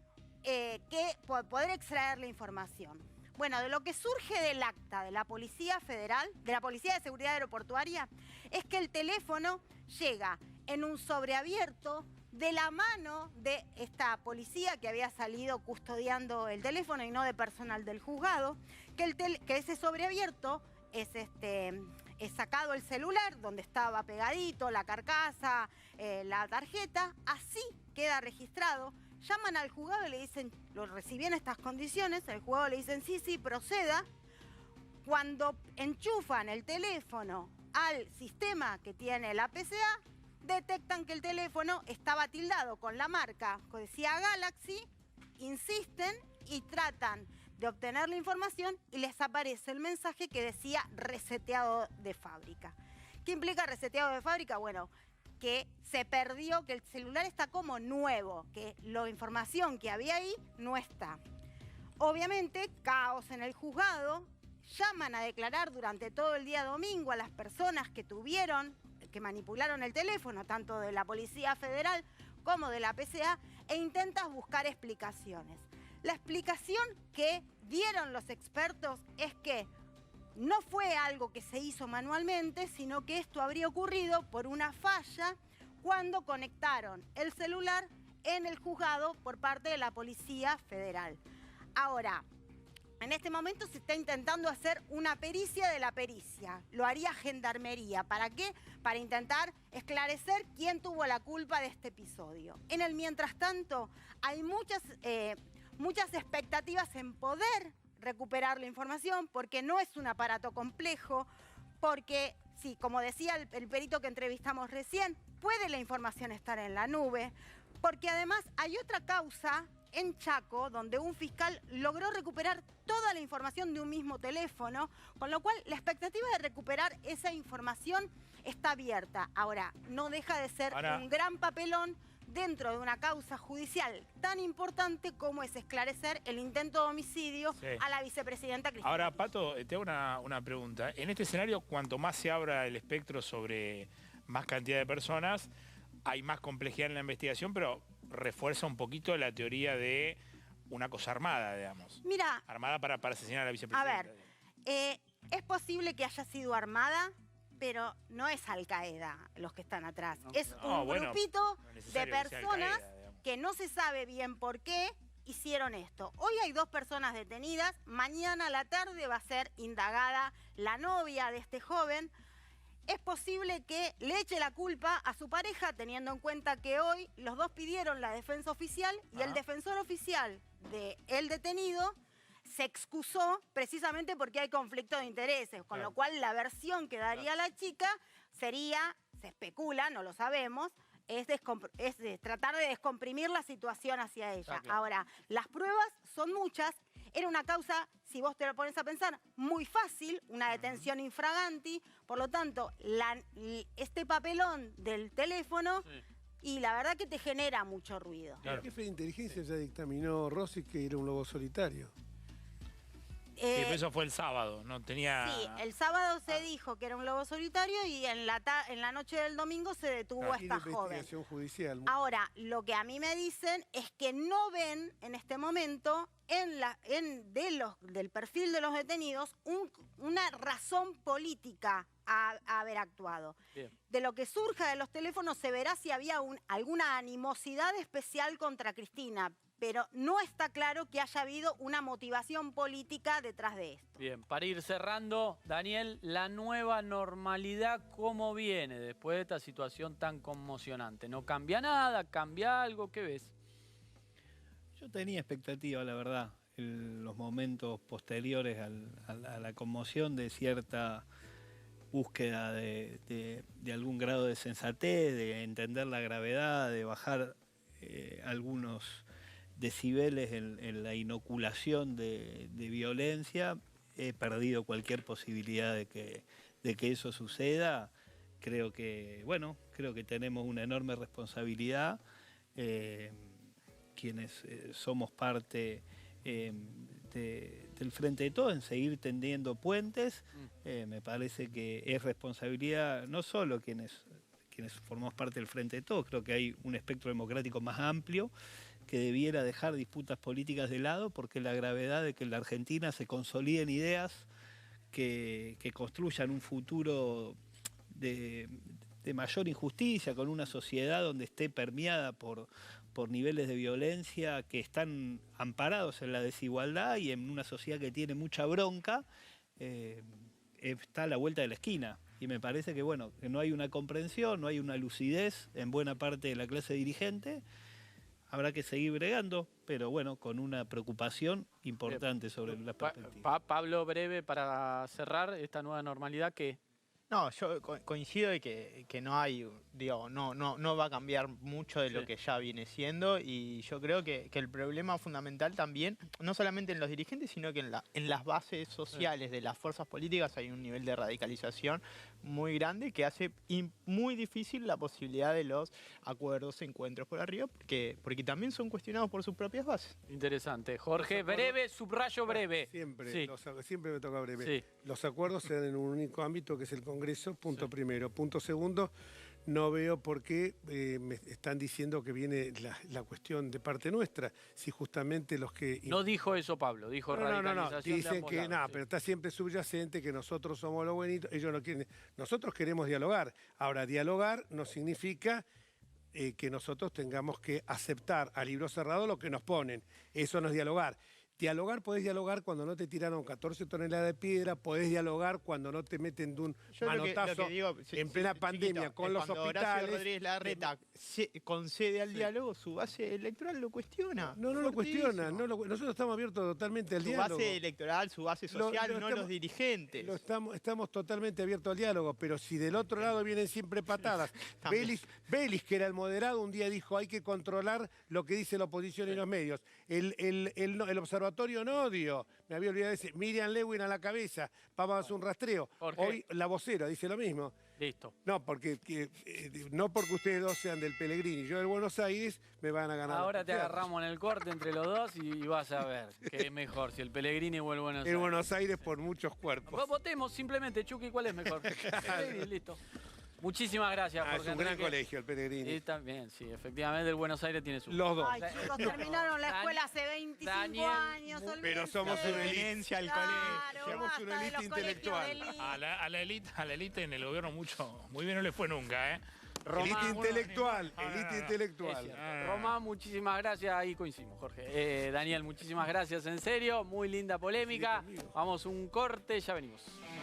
poder extraer la información. Bueno, de lo que surge del acta de la Policía Federal, de la Policía de Seguridad Aeroportuaria, es que el teléfono llega en un sobreabierto de la mano de esta policía que había salido custodiando el teléfono y no de personal del juzgado, que ese sobreabierto es sacado el celular donde estaba pegadito, la carcasa, la tarjeta, así queda registrado. Llaman al juzgado y le dicen, lo recibí en estas condiciones, el juzgado le dicen sí, proceda. Cuando enchufan el teléfono al sistema que tiene la PCA, detectan que el teléfono estaba tildado con la marca que decía Galaxy, insisten y tratan de obtener la información y les aparece el mensaje que decía reseteado de fábrica. ¿Qué implica reseteado de fábrica? Bueno, que se perdió, que el celular está como nuevo, que la información que había ahí no está. Obviamente, caos en el juzgado, llaman a declarar durante todo el día domingo a las personas que manipularon el teléfono, tanto de la Policía Federal como de la PCA, e intentan buscar explicaciones. La explicación que dieron los expertos es que no fue algo que se hizo manualmente, sino que esto habría ocurrido por una falla cuando conectaron el celular en el juzgado por parte de la Policía Federal. Ahora, en este momento se está intentando hacer una pericia de la pericia. Lo haría Gendarmería. ¿Para qué? Para intentar esclarecer quién tuvo la culpa de este episodio. En el mientras tanto, hay muchas expectativas en poder recuperar la información, porque no es un aparato complejo, porque, sí, como decía el perito que entrevistamos recién, puede la información estar en la nube, porque además hay otra causa en Chaco, donde un fiscal logró recuperar toda la información de un mismo teléfono, con lo cual la expectativa de recuperar esa información está abierta. Ahora, no deja de ser un gran papelón dentro de una causa judicial tan importante como es esclarecer el intento de homicidio a la vicepresidenta Cristina. Ahora, Pato, te hago una pregunta. En este escenario, cuanto más se abra el espectro sobre más cantidad de personas, hay más complejidad en la investigación, pero refuerza un poquito la teoría de una cosa armada, digamos. Mira, armada para asesinar a la vicepresidenta. A ver, es posible que haya sido armada, pero no es Al-Qaeda los que están atrás. Es un grupito de personas que no se sabe bien por qué hicieron esto. Hoy hay 2 personas detenidas, mañana a la tarde va a ser indagada la novia de este joven. Es posible que le eche la culpa a su pareja, teniendo en cuenta que hoy los dos pidieron la defensa oficial y el defensor oficial del detenido se excusó precisamente porque hay conflicto de intereses, con lo cual la versión que daría la chica sería, se especula, no lo sabemos, es tratar de descomprimir la situación hacia ella. Ahora, las pruebas son muchas. Era una causa, si vos te lo pones a pensar, muy fácil, una detención infraganti. Por lo tanto, este papelón del teléfono, y la verdad que te genera mucho ruido. El jefe de inteligencia ya dictaminó, Rossi, que era un lobo solitario. Sí, pero eso fue el sábado, no tenía... Sí, el sábado se dijo que era un lobo solitario y en la noche del domingo se detuvo a esta joven. Investigación judicial. Ahora, lo que a mí me dicen es que no ven en este momento del perfil de los detenidos una razón política a haber actuado. Bien. De lo que surja de los teléfonos se verá si había alguna animosidad especial contra Cristina, pero no está claro que haya habido una motivación política detrás de esto. Bien, para ir cerrando, Daniel, la nueva normalidad, ¿cómo viene después de esta situación tan conmocionante? ¿No cambia nada? ¿Cambia algo? ¿Qué ves? Yo tenía expectativa, la verdad, en los momentos posteriores a la conmoción, de cierta búsqueda de algún grado de sensatez, de entender la gravedad, de bajar algunos decibeles en la inoculación de violencia. He perdido cualquier posibilidad de que eso suceda. Creo que tenemos una enorme responsabilidad que quienes somos parte del Frente de Todos, en seguir tendiendo puentes. Me parece que es responsabilidad no solo quienes formamos parte del Frente de Todos, creo que hay un espectro democrático más amplio que debiera dejar disputas políticas de lado, porque la gravedad de que en la Argentina se consoliden ideas que construyan un futuro de mayor injusticia, con una sociedad donde esté permeada por niveles de violencia que están amparados en la desigualdad, y en una sociedad que tiene mucha bronca, está a la vuelta de la esquina. Y me parece que, bueno, que no hay una comprensión, no hay una lucidez en buena parte de la clase dirigente. Habrá que seguir bregando, pero bueno, con una preocupación importante sobre la perspectiva. Pablo, breve, para cerrar esta nueva normalidad que... No, yo coincido de que no hay, digo, no va a cambiar mucho de lo que ya viene siendo, y yo creo que el problema fundamental también, no solamente en los dirigentes, sino que en las bases sociales de las fuerzas políticas hay un nivel de radicalización muy grande que hace muy difícil la posibilidad de los acuerdos, encuentros por arriba, porque también son cuestionados por sus propias bases. Interesante. Jorge, breve, subrayo breve. Siempre, Sí. siempre me toca breve. Sí. Los acuerdos se dan en un único ámbito, que es el Congreso, punto primero. Punto segundo, no veo por qué me están diciendo que viene la cuestión de parte nuestra, si justamente los que... No dijo eso Pablo, dijo radicalización de Dicen ambos que lados, pero está siempre subyacente que nosotros somos los buenitos, ellos no quieren. Nosotros queremos dialogar. Ahora, dialogar no significa que nosotros tengamos que aceptar a libro cerrado lo que nos ponen. Eso no es dialogar. Podés dialogar cuando no te tiraron 14 toneladas de piedra, podés dialogar cuando no te meten de un manotazo en plena pandemia con los cuando hospitales. Horacio Rodríguez Larreta concede al diálogo, su base electoral lo cuestiona. No lo cuestiona. Nosotros estamos abiertos totalmente al diálogo. Su base electoral, su base social, no los dirigentes. Estamos totalmente abiertos al diálogo, pero si del otro lado vienen siempre patadas. Belis, que era el moderado, un día dijo hay que controlar lo que dice la oposición y los medios. El observatorio no dio, me había olvidado de decir, Miriam Lewin a la cabeza, vamos a hacer un rastreo. Jorge. Hoy la vocera dice lo mismo. Listo. No porque ustedes dos sean del Pellegrini y yo del Buenos Aires, me van a ganar. Ahora te agarramos en el corte entre los dos y vas a ver qué es mejor, si el Pellegrini o el Buenos Aires. El Buenos Aires por muchos cuerpos. Votemos simplemente, Chucky, ¿cuál es mejor? Pellegrini, listo. Muchísimas gracias, Jorge. Es un gran Enrique. colegio el Pellegrini. Y también, sí, efectivamente el Buenos Aires tiene su... Los dos. Ay, chicos, terminaron la escuela hace 25 años. Pero somos una élite al colegio. Somos una élite intelectual. A la élite en el gobierno muy bien no le fue nunca, ¿eh? Élite intelectual, Es intelectual. cierto. Román, muchísimas gracias. Ahí coincidimos, Jorge. Daniel, muchísimas gracias, en serio. Muy linda polémica. Vamos un corte, ya venimos.